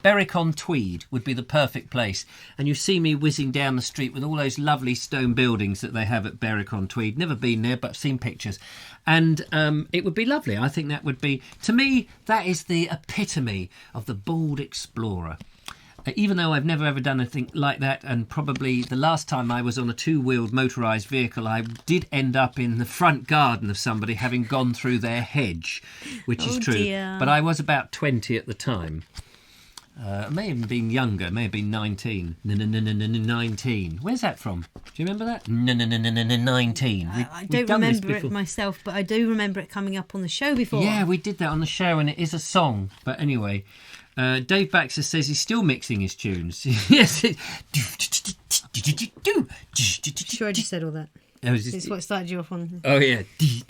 Berwick-on-Tweed would be the perfect place. And you see me whizzing down the street with all those lovely stone buildings that they have at Berwick-on-Tweed. Never been there, but seen pictures. And it would be lovely. I think that would be, to me, that is the epitome of the bold explorer. Even though I've never ever done anything like that, and probably the last time I was on a two-wheeled motorised vehicle, I did end up in the front garden of somebody having gone through their hedge, which is true. Dear. But I was about 20 at the time. I may have even been younger, may have been 19. 19. Where's that from? Do you remember that? 19. I don't remember it myself, but I do remember it coming up on the show before. Yeah, we did that on the show, and it is a song. But anyway, Dave Baxter says he's still mixing his tunes. Yes. Sure, I just said all that. It's what started you off on. Oh, yeah. And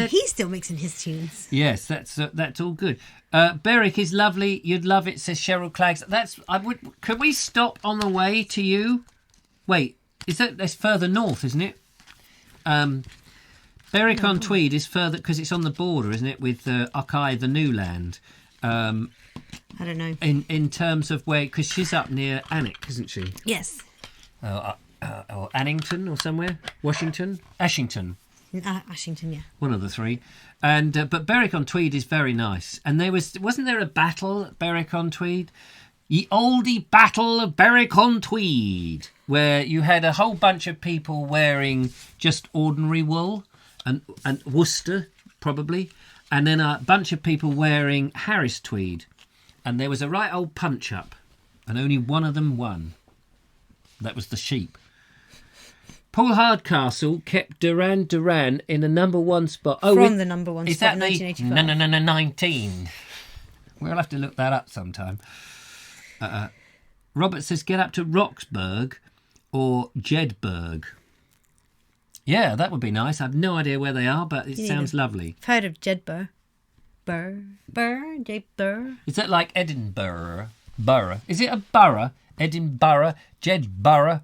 he's still mixing his tunes. Yes, that's all good. Berwick is lovely. You'd love it, says Cheryl Claggs. Could we stop on the way to you? Wait, that's further north, isn't it? Berwick-on-Tweed is further, because it's on the border, isn't it, with Uckeye, the new land. I don't know. In terms of where, because she's up near Alnwick, isn't she? Yes. Or Annington or somewhere? Washington? Ashington. Ashington, yeah. One of the three. And but Berwick-on-Tweed is very nice. And wasn't there a battle at Berwick-on-Tweed? Ye oldie battle of Berwick-on-Tweed, where you had a whole bunch of people wearing just ordinary wool and Worcester, probably, and then a bunch of people wearing Harris tweed. And there was a right old punch-up, and only one of them won. That was the sheep. Paul Hardcastle kept Duran Duran in a number one spot. From the number one is spot in that 1985. 19. We'll have to look that up sometime. Robert says get up to Roxburgh or Jedburgh. Yeah, that would be nice. I have no idea where they are, but it sounds lovely. I've heard of Jedburgh. Jedburgh. Is that like Edinburgh? Borough? Is it a borough? Edinburgh? Jedburgh?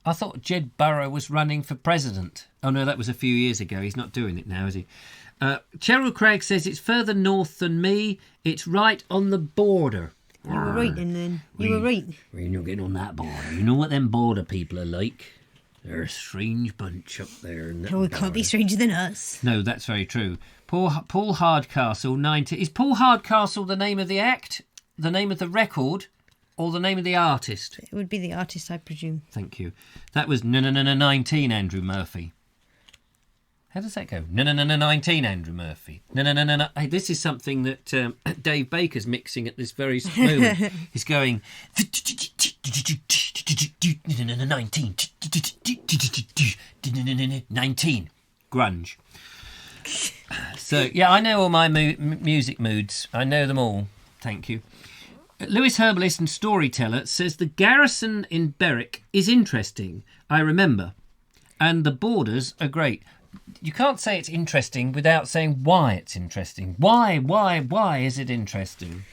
I thought Jedburgh was running for president. Oh no, that was a few years ago. He's not doing it now, is he? Cheryl Craig says it's further north than me. It's right on the border. You were right, and then you were right. We're not getting on that border. You know what them border people are like? They're a strange bunch up there. Oh, it can't be stranger than us. No, that's very true. Paul Hardcastle, 90. Is Paul Hardcastle the name of the act, the name of the record, or the name of the artist? It would be the artist, I presume. Thank you. That was 19, Andrew Murphy. How does that go? 19, Andrew Murphy. Hey, this is something that Dave Baker's mixing at this very moment. He's going 19 grunge. So yeah, I know all my music moods. I know them all. Thank you. Lewis Herbalist and Storyteller says the garrison in Berwick is interesting. I remember, and the borders are great. You can't say it's interesting without saying why it's interesting. Why is it interesting?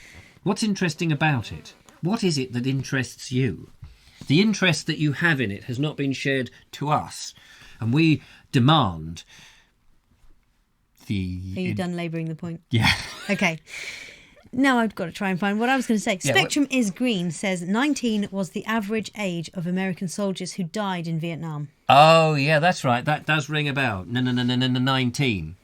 What's interesting about it? What is it that interests you? The interest that you have in it has not been shared to us, and we demand the... Are you done labouring the point? Yeah. Okay. Now I've got to try and find what I was going to say. Yeah, Spectrum is Green says 19 was the average age of American soldiers who died in Vietnam. Oh, yeah, that's right. That does ring a bell. No, 19.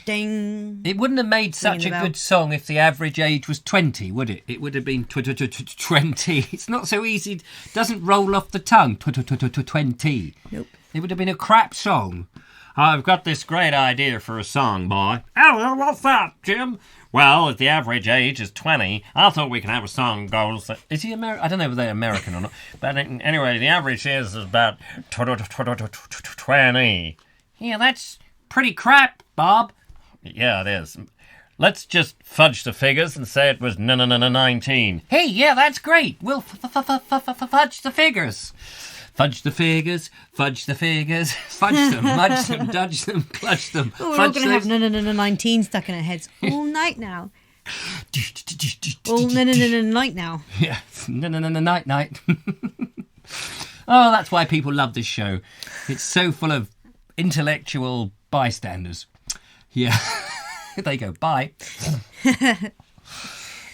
Ding. It wouldn't have made such a good song if the average age was 20, would it? It would have been 20. It's not so easy. It doesn't roll off the tongue. 20. Nope. It would have been a crap song. I've got this great idea for a song, boy. Oh, what's that, Jim? Well, if the average age is 20, I thought we could have a song goes... Is he American? I don't know if they're American or not. But anyway, the average is about 20. Yeah, that's pretty crap, Bob. Yeah, it is. Let's just fudge the figures and say it was 19. Hey, yeah, that's great. We'll fudge the figures. Fudge the figures, fudge the figures, fudge them, mudge them, dudge them, clutch them. Oh, we're all going to have 19 stuck in our heads all night now. All night now. Yeah, night. Oh, that's why people love this show. It's so full of intellectual bystanders. Yeah. There you go. Bye.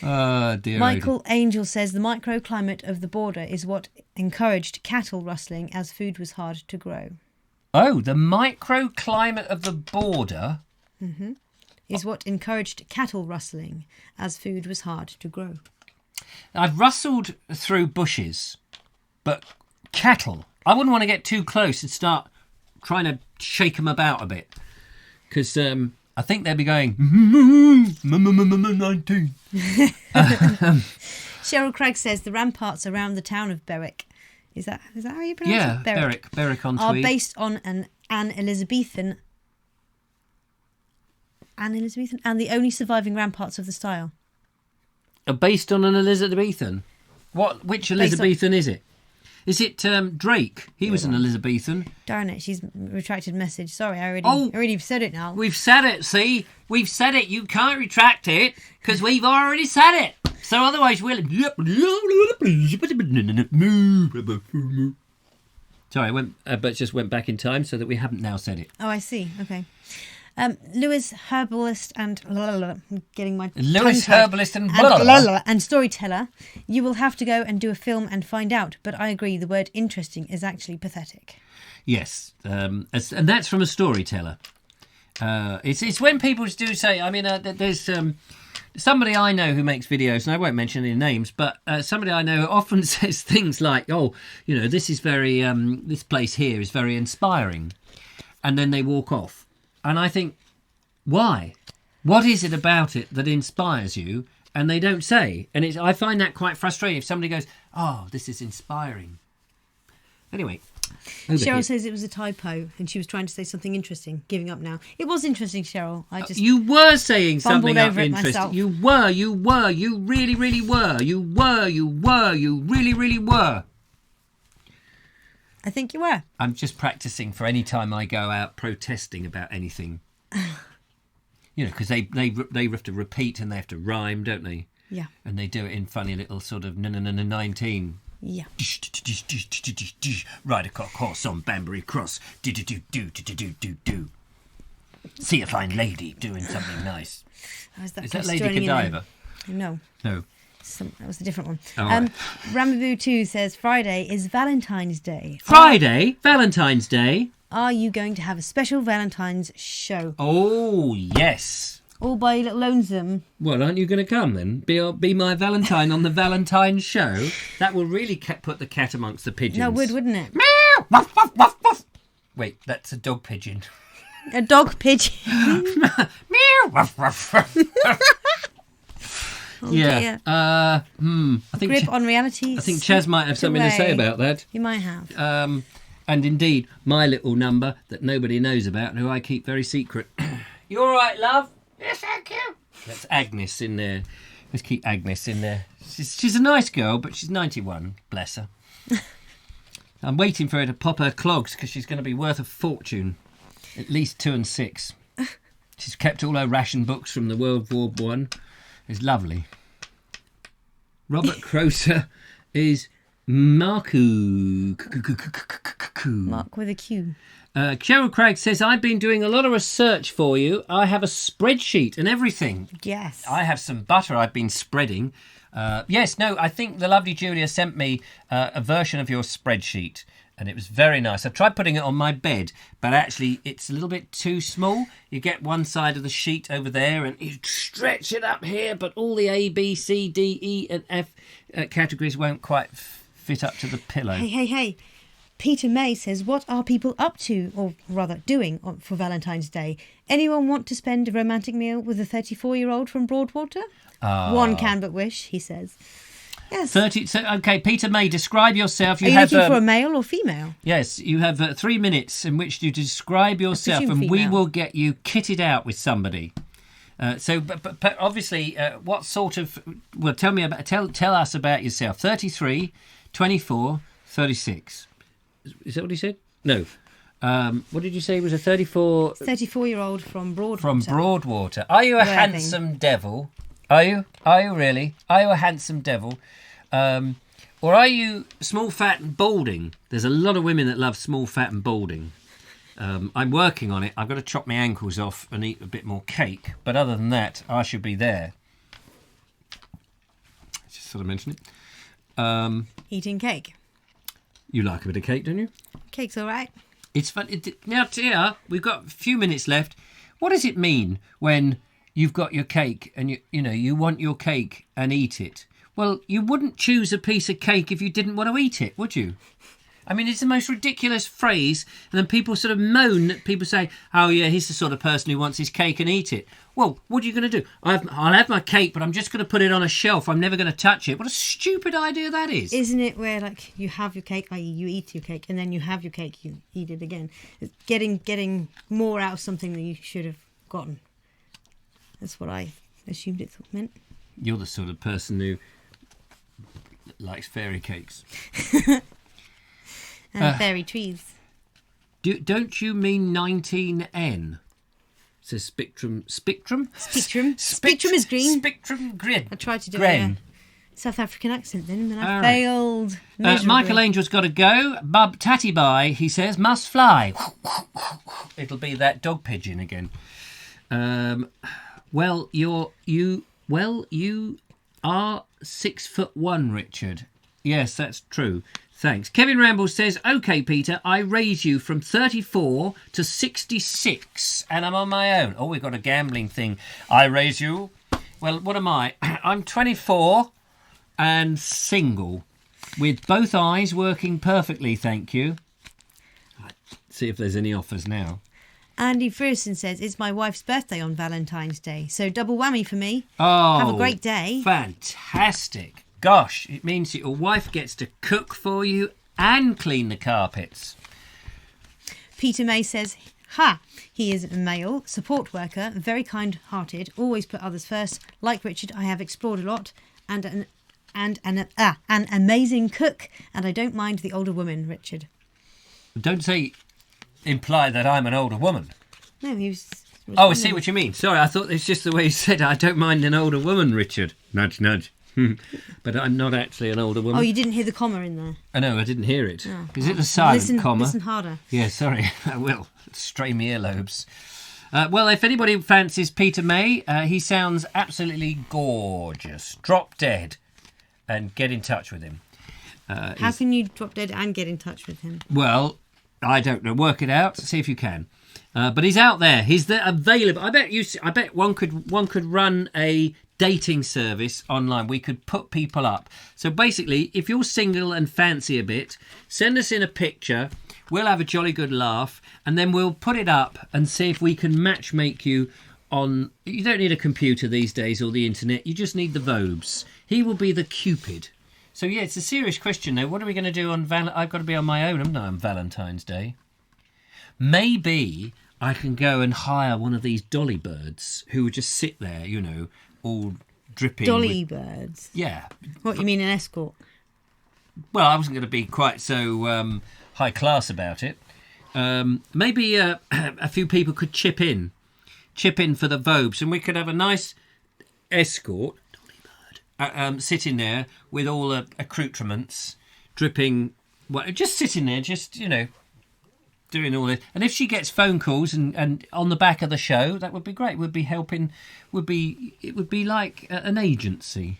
Oh, dear. Michael Angel says the microclimate of the border is what encouraged cattle rustling as food was hard to grow. Oh, the microclimate of the border is what encouraged cattle rustling as food was hard to grow. I've rustled through bushes, but cattle, I wouldn't want to get too close and start trying to shake them about a bit. Because I think they'd be going, 19. Cheryl Craig says the ramparts around the town of Berwick, is that how you pronounce it? Berwick on are Tweed. based on an Elizabethan, and the only surviving ramparts of the style. Are based on an Elizabethan? Which Elizabethan is it? Is it Drake? He was an Elizabethan. Darn it, she's retracted message. Sorry, I already said it now. We've said it, see? We've said it. You can't retract it because we've already said it. So otherwise we'll... Sorry, I went, but just went back in time so that we haven't now said it. Oh, I see. Okay. Lewis Herbalist and getting my Lewis Herbalist and and storyteller. You will have to go and do a film and find out. But I agree, the word interesting is actually pathetic. Yes, and that's from a storyteller. It's when people do say. I mean, there's somebody I know who makes videos, and I won't mention any names, but somebody I know often says things like, "Oh, this is very this place here is very inspiring," and then they walk off. And I think, why? What is it about it that inspires you? And they don't say. And I find that quite frustrating if somebody goes, oh, this is inspiring. Anyway. Cheryl says it was a typo and she was trying to say something interesting. Giving up now. It was interesting, Cheryl. You were saying something interesting. Myself. You really, really were. You really, really were. I think you were. I'm just practicing for any time I go out protesting about anything. Because they have to repeat and they have to rhyme, don't they? Yeah. And they do it in funny little sort of 19. Yeah. Ride a cock horse on Banbury Cross. Do. See a fine lady doing something nice. Is that Lady Godiva? No. No. That was a different one. Right. Ramaboo2 says Friday is Valentine's Day. Valentine's Day. Are you going to have a special Valentine's show? Oh, yes. All by Little Lonesome. Well, aren't you going to come then? Be my Valentine on the Valentine's show? That will really put the cat amongst the pigeons. No, wouldn't it? Meow! Wuff, wuff, wuff, wuff. Wait, that's a dog pigeon. A dog pigeon? Meow! Wuff, wuff, wuff. Oh, yeah. Dear. I think Grip on reality. I think Chaz might have something to say about that. You might have. And indeed, my little number that nobody knows about, and who I keep very secret. You all right, love? Yes, thank you. That's Agnes in there. Let's keep Agnes in there. She's a nice girl, but she's 91. Bless her. I'm waiting for her to pop her clogs because she's going to be worth a fortune. At least 2 and 6. She's kept all her ration books from the World War One. It's lovely. Robert Croser is Marku. Mark with a Q. Cheryl Craig says, I've been doing a lot of research for you. I have a spreadsheet and everything. Yes. I have some butter I've been spreading. I think the lovely Julia sent me a version of your spreadsheet, and it was very nice. I tried putting it on my bed, but actually it's a little bit too small. You get one side of the sheet over there, and you stretch it up here, but all the A, B, C, D, E, and F categories won't quite fit up to the pillow. Hey. Peter May says, what are people up to, or rather doing, for Valentine's Day? Anyone want to spend a romantic meal with a 34-year-old from Broadwater? One can but wish, he says. Yes. 30. So, okay, Peter May, describe yourself. Are you looking for a male or female? Yes, you have 3 minutes in which to describe yourself, and we will get you kitted out with somebody. But obviously, what sort of... Well, tell us about yourself. 33, 24, 36. Is that what he said? No. What did you say? It was a 34-year-old from Broadwater. From Broadwater. Are you a handsome devil? Are you? Are you really? Are you a handsome devil? Or are you small, fat and balding? There's a lot of women that love small, fat and balding. I'm working on it. I've got to chop my ankles off and eat a bit more cake. But other than that, I should be there. Just sort of mention it. Eating cake. You like a bit of cake, don't you? Cake's all right. It's fun. Now, Tia, we've got a few minutes left. What does it mean when you've got your cake and you want your cake and eat it? Well, you wouldn't choose a piece of cake if you didn't want to eat it, would you? I mean, it's the most ridiculous phrase, and then people sort of moan that people say, oh, yeah, he's the sort of person who wants his cake and eat it. Well, what are you going to do? I'll have my cake, but I'm just going to put it on a shelf. I'm never going to touch it. What a stupid idea that is. Isn't it where, like, you have your cake, i.e. you eat your cake, and then you have your cake, you eat it again. It's getting more out of something than you should have gotten. That's what I assumed it meant. You're the sort of person who likes fairy cakes. And fairy trees. Don't you mean 19N? Says Spectrum. Spectrum? Spectrum. Spectrum is green. Spectrum grid. I tried to do a South African accent then, and I failed. Michael Angel's got to go. Bub Tatty Bye, he says, must fly. It'll be that dog pigeon again. You are 6'1", Richard. Yes, that's true. Thanks. Kevin Ramble says, OK, Peter, I raise you from 34 to 66 and I'm on my own. Oh, we've got a gambling thing. I raise you. Well, what am I? I'm 24 and single with both eyes working perfectly, thank you. Let's see if there's any offers now. Andy Ferguson says, it's my wife's birthday on Valentine's Day, so double whammy for me. Oh, have a great day. Fantastic. Gosh, it means that your wife gets to cook for you and clean the carpets. Peter May says, he is a male, support worker, very kind-hearted, always put others first. Like Richard, I have explored a lot, and an amazing cook, and I don't mind the older woman, Richard. Don't imply that I'm an older woman. No, he was... Oh, I see what you mean. Sorry, I thought it's just the way you said it. I don't mind an older woman, Richard. Nudge, nudge. But I'm not actually an older woman. Oh, you didn't hear the comma in there? I know, I didn't hear it. Oh. Is it the silent comma? Listen harder. Yeah, sorry. I will. Strain my earlobes. Well, if anybody fancies Peter May, he sounds absolutely gorgeous. Drop dead and get in touch with him. How can you drop dead and get in touch with him? Well, I don't know. Work it out. See if you can. But he's out there. He's there, available. I bet one could run a dating service online. We could put people up. So basically, if you're single and fancy a bit, send us in a picture. We'll have a jolly good laugh, and then we'll put it up and see if we can matchmake you on... You don't need a computer these days or the internet. You just need the Vobes. He will be the Cupid. So, yeah, it's a serious question, though. What are we going to do on... I've got to be on my own, haven't I, on Valentine's Day? Maybe I can go and hire one of these dolly birds who would just sit there, all dripping. Dolly birds? Yeah. What, you mean an escort? Well, I wasn't going to be quite so high class about it. Maybe a few people could chip in for the Vobes, and we could have a nice escort, dolly bird, sitting there with all the accoutrements, dripping. Well, just sitting there, just doing all this. And if she gets phone calls and on the back of the show, that would be great. Would be helping. It would be like an agency.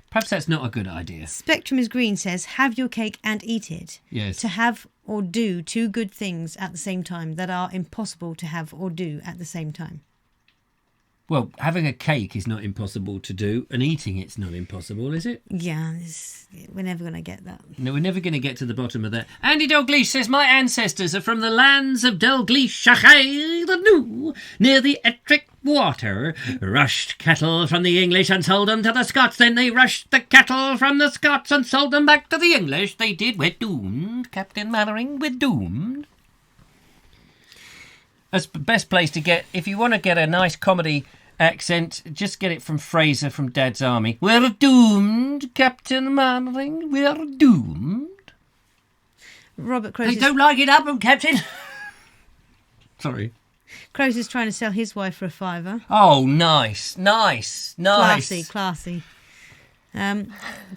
Perhaps that's not a good idea. Spectrum is Green says, have your cake and eat it. Yes. To have or do two good things at the same time that are impossible to have or do at the same time. Well, having a cake is not impossible to do, and eating it's not impossible, is it? Yeah, we're never going to get that. No, we're never going to get to the bottom of that. Andy Dalgleish says, my ancestors are from the lands of Dalgleish, the New, near the Ettrick Water. Rushed cattle from the English and sold them to the Scots. Then they rushed the cattle from the Scots and sold them back to the English. They did. We're doomed, Captain Mannering, we're doomed. That's the best place to get, if you want to get a nice comedy accent, just get it from Fraser from Dad's Army. We're doomed, Captain Mannering, we're doomed. Robert Croce. I don't like it up, Captain. Sorry. Croce is trying to sell his wife for a £5. Oh, nice. Classy.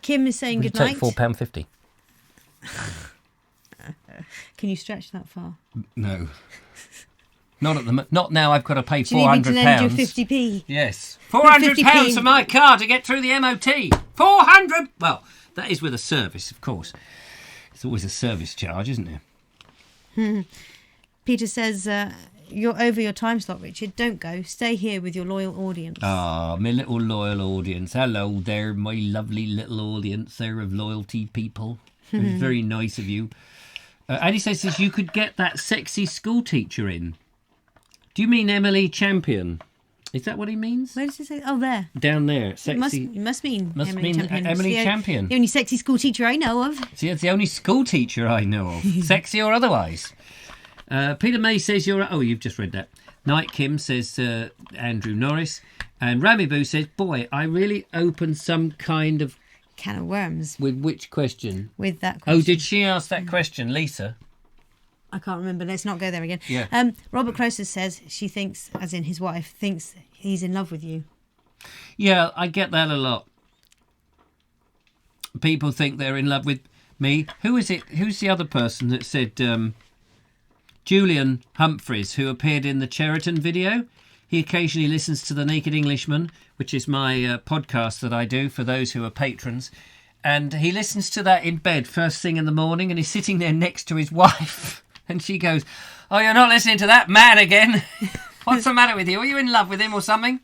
Kim is saying good night. £4.50. Can you stretch that far? No. Not now. I've got to pay £400. Do you need me to lend you 50p? Yes, £400 for my car to get through the MOT. 400. Well, that is with a service, of course. It's always a service charge, isn't it? Peter says, you're over your time slot, Richard. Don't go. Stay here with your loyal audience. Ah, my little loyal audience. Hello there, my lovely little audience there of loyalty people. It's very nice of you. Andy says you could get that sexy school teacher in. Do you mean Emily Champion? Is that what he means? Where does it say? Oh, there. Down there. Sexy. It must mean Must Emily mean Champion. Emily Champion. The only sexy school teacher I know of. See, it's the only school teacher I know of. Sexy or otherwise. Peter May says you're... Oh, you've just read that. Night Kim says Andrew Norris. And Rami Boo says, boy, I really opened some kind of... Can of worms. With which question? With that question. Oh, did she ask that question, Lisa? I can't remember. Let's not go there again. Yeah. Robert Crocer says she thinks, as in his wife, thinks he's in love with you. Yeah, I get that a lot. People think they're in love with me. Who is it? Who's the other person that said Julian Humphreys, who appeared in the Cheriton video? He occasionally listens to The Naked Englishman, which is my podcast that I do for those who are patrons. And he listens to that in bed first thing in the morning, and he's sitting there next to his wife. And she goes, oh, you're not listening to that man again. What's the matter with you? Are you in love with him or something?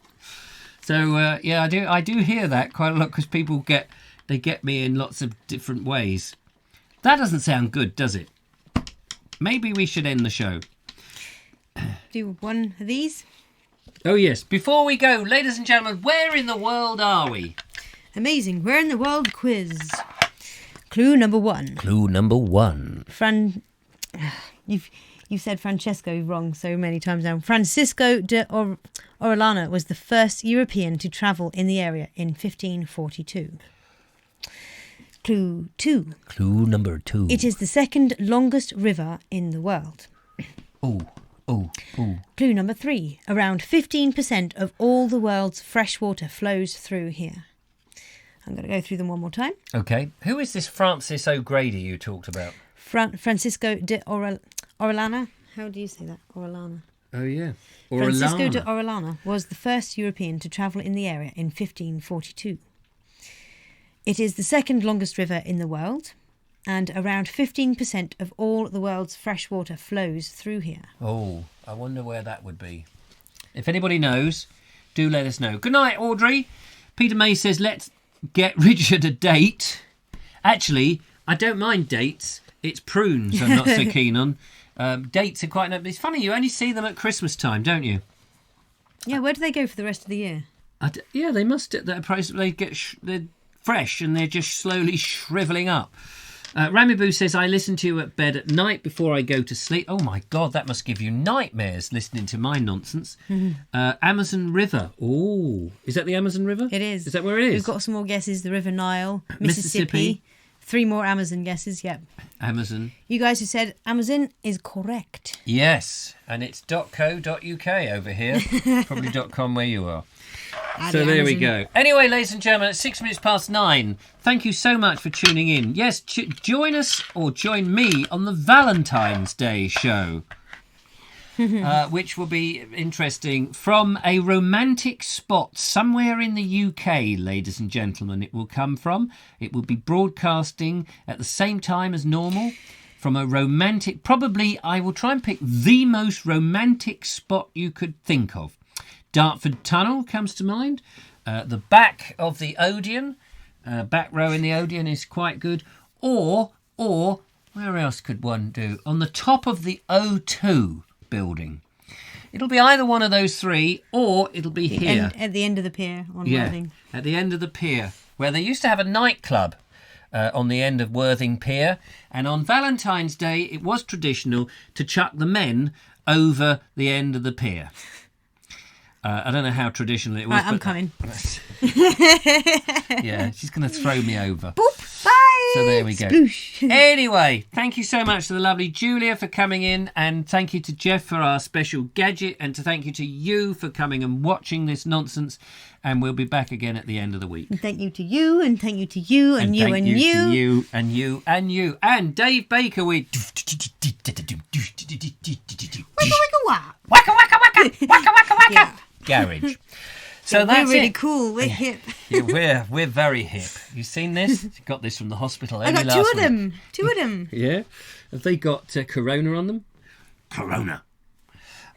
So, yeah, I do hear that quite a lot because people get me in lots of different ways. That doesn't sound good, does it? Maybe we should end the show. Do one of these? Oh, yes. Before we go, ladies and gentlemen, where in the world are we? Amazing. Where in the world quiz? Clue number 1. Clue number 1. You've said Francesco wrong so many times now. Francisco de Orellana was the first European to travel in the area in 1542. Clue 2. Clue number 2. It is the second longest river in the world. Oh. Clue number 3. Around 15% of all the world's fresh water flows through here. I'm going to go through them one more time. Okay. Who is this Francis O'Grady you talked about? Francisco de Orellana. How do you say that? Orellana. Oh, yeah. Francisco de Orellana was the first European to travel in the area in 1542. It is the second longest river in the world, and around 15% of all the world's fresh water flows through here. Oh, I wonder where that would be. If anybody knows, do let us know. Good night, Audrey. Peter May says, let's get Richard a date. Actually, I don't mind dates. It's prunes I'm not so keen on. Dates are quite... It's funny, you only see them at Christmas time, don't you? Yeah, where do they go for the rest of the year? Yeah, they must. They get... they're fresh and they're just slowly shrivelling up. Ramiboo says, I listen to you at bed at night before I go to sleep. Oh, my God, that must give you nightmares listening to my nonsense. Amazon River. Oh, is that the Amazon River? It is. Is that where it is? We've got some more guesses. The River Nile, Mississippi. 3 more Amazon guesses, yep. Amazon. You guys who said Amazon is correct. Yes, and it's .co.uk over here. Probably .com where you are. So there we Amazon. go. Anyway, ladies and gentlemen, it's 9:06. Thank you so much for tuning in. Yes, join us or join me on the Valentine's Day show, which will be interesting from a romantic spot somewhere in the UK, ladies and gentlemen. It will come from. It will be broadcasting at the same time as normal. From a romantic, probably I will try and pick the most romantic spot you could think of. Dartford Tunnel comes to mind. The back of the Odeon, back row in the Odeon is quite good. Or where else could one do? On the top of the O2 building. It'll be either one of those three, or it'll be here. At the end of the pier on Worthing. At the end of the pier, where they used to have a nightclub. On the end of Worthing Pier, and on Valentine's Day it was traditional to chuck the men over the end of the pier. I don't know how traditional it was. Right, I'm coming. Yeah, she's going to throw me over. Boop, bye. So there we go. Sploosh. Anyway, thank you so much to the lovely Julia for coming in, and thank you to Jeff for our special gadget, and to thank you to you for coming and watching this nonsense. And we'll be back again at the end of the week. And thank you to you, and thank you to you, and you, and you. To you, and you, and you. And Dave Baker, we... Waka, waka, waka. Waka, waka, waka, waka, waka, waka. Yeah. Garage. So Yeah, that's we're really it. cool. We're hip. Yeah, we're very hip. You seen this? Got this from the hospital. I got last two of week. them. Two of them. Yeah. Have they got Corona on them? Corona.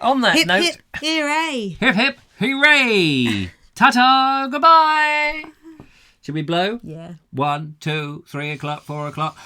On that Hip, note, hip, hooray. hip, hip, hooray! Ta-ta, goodbye! Should we blow? Yeah. 1, 2, 3 o'clock, 4 o'clock.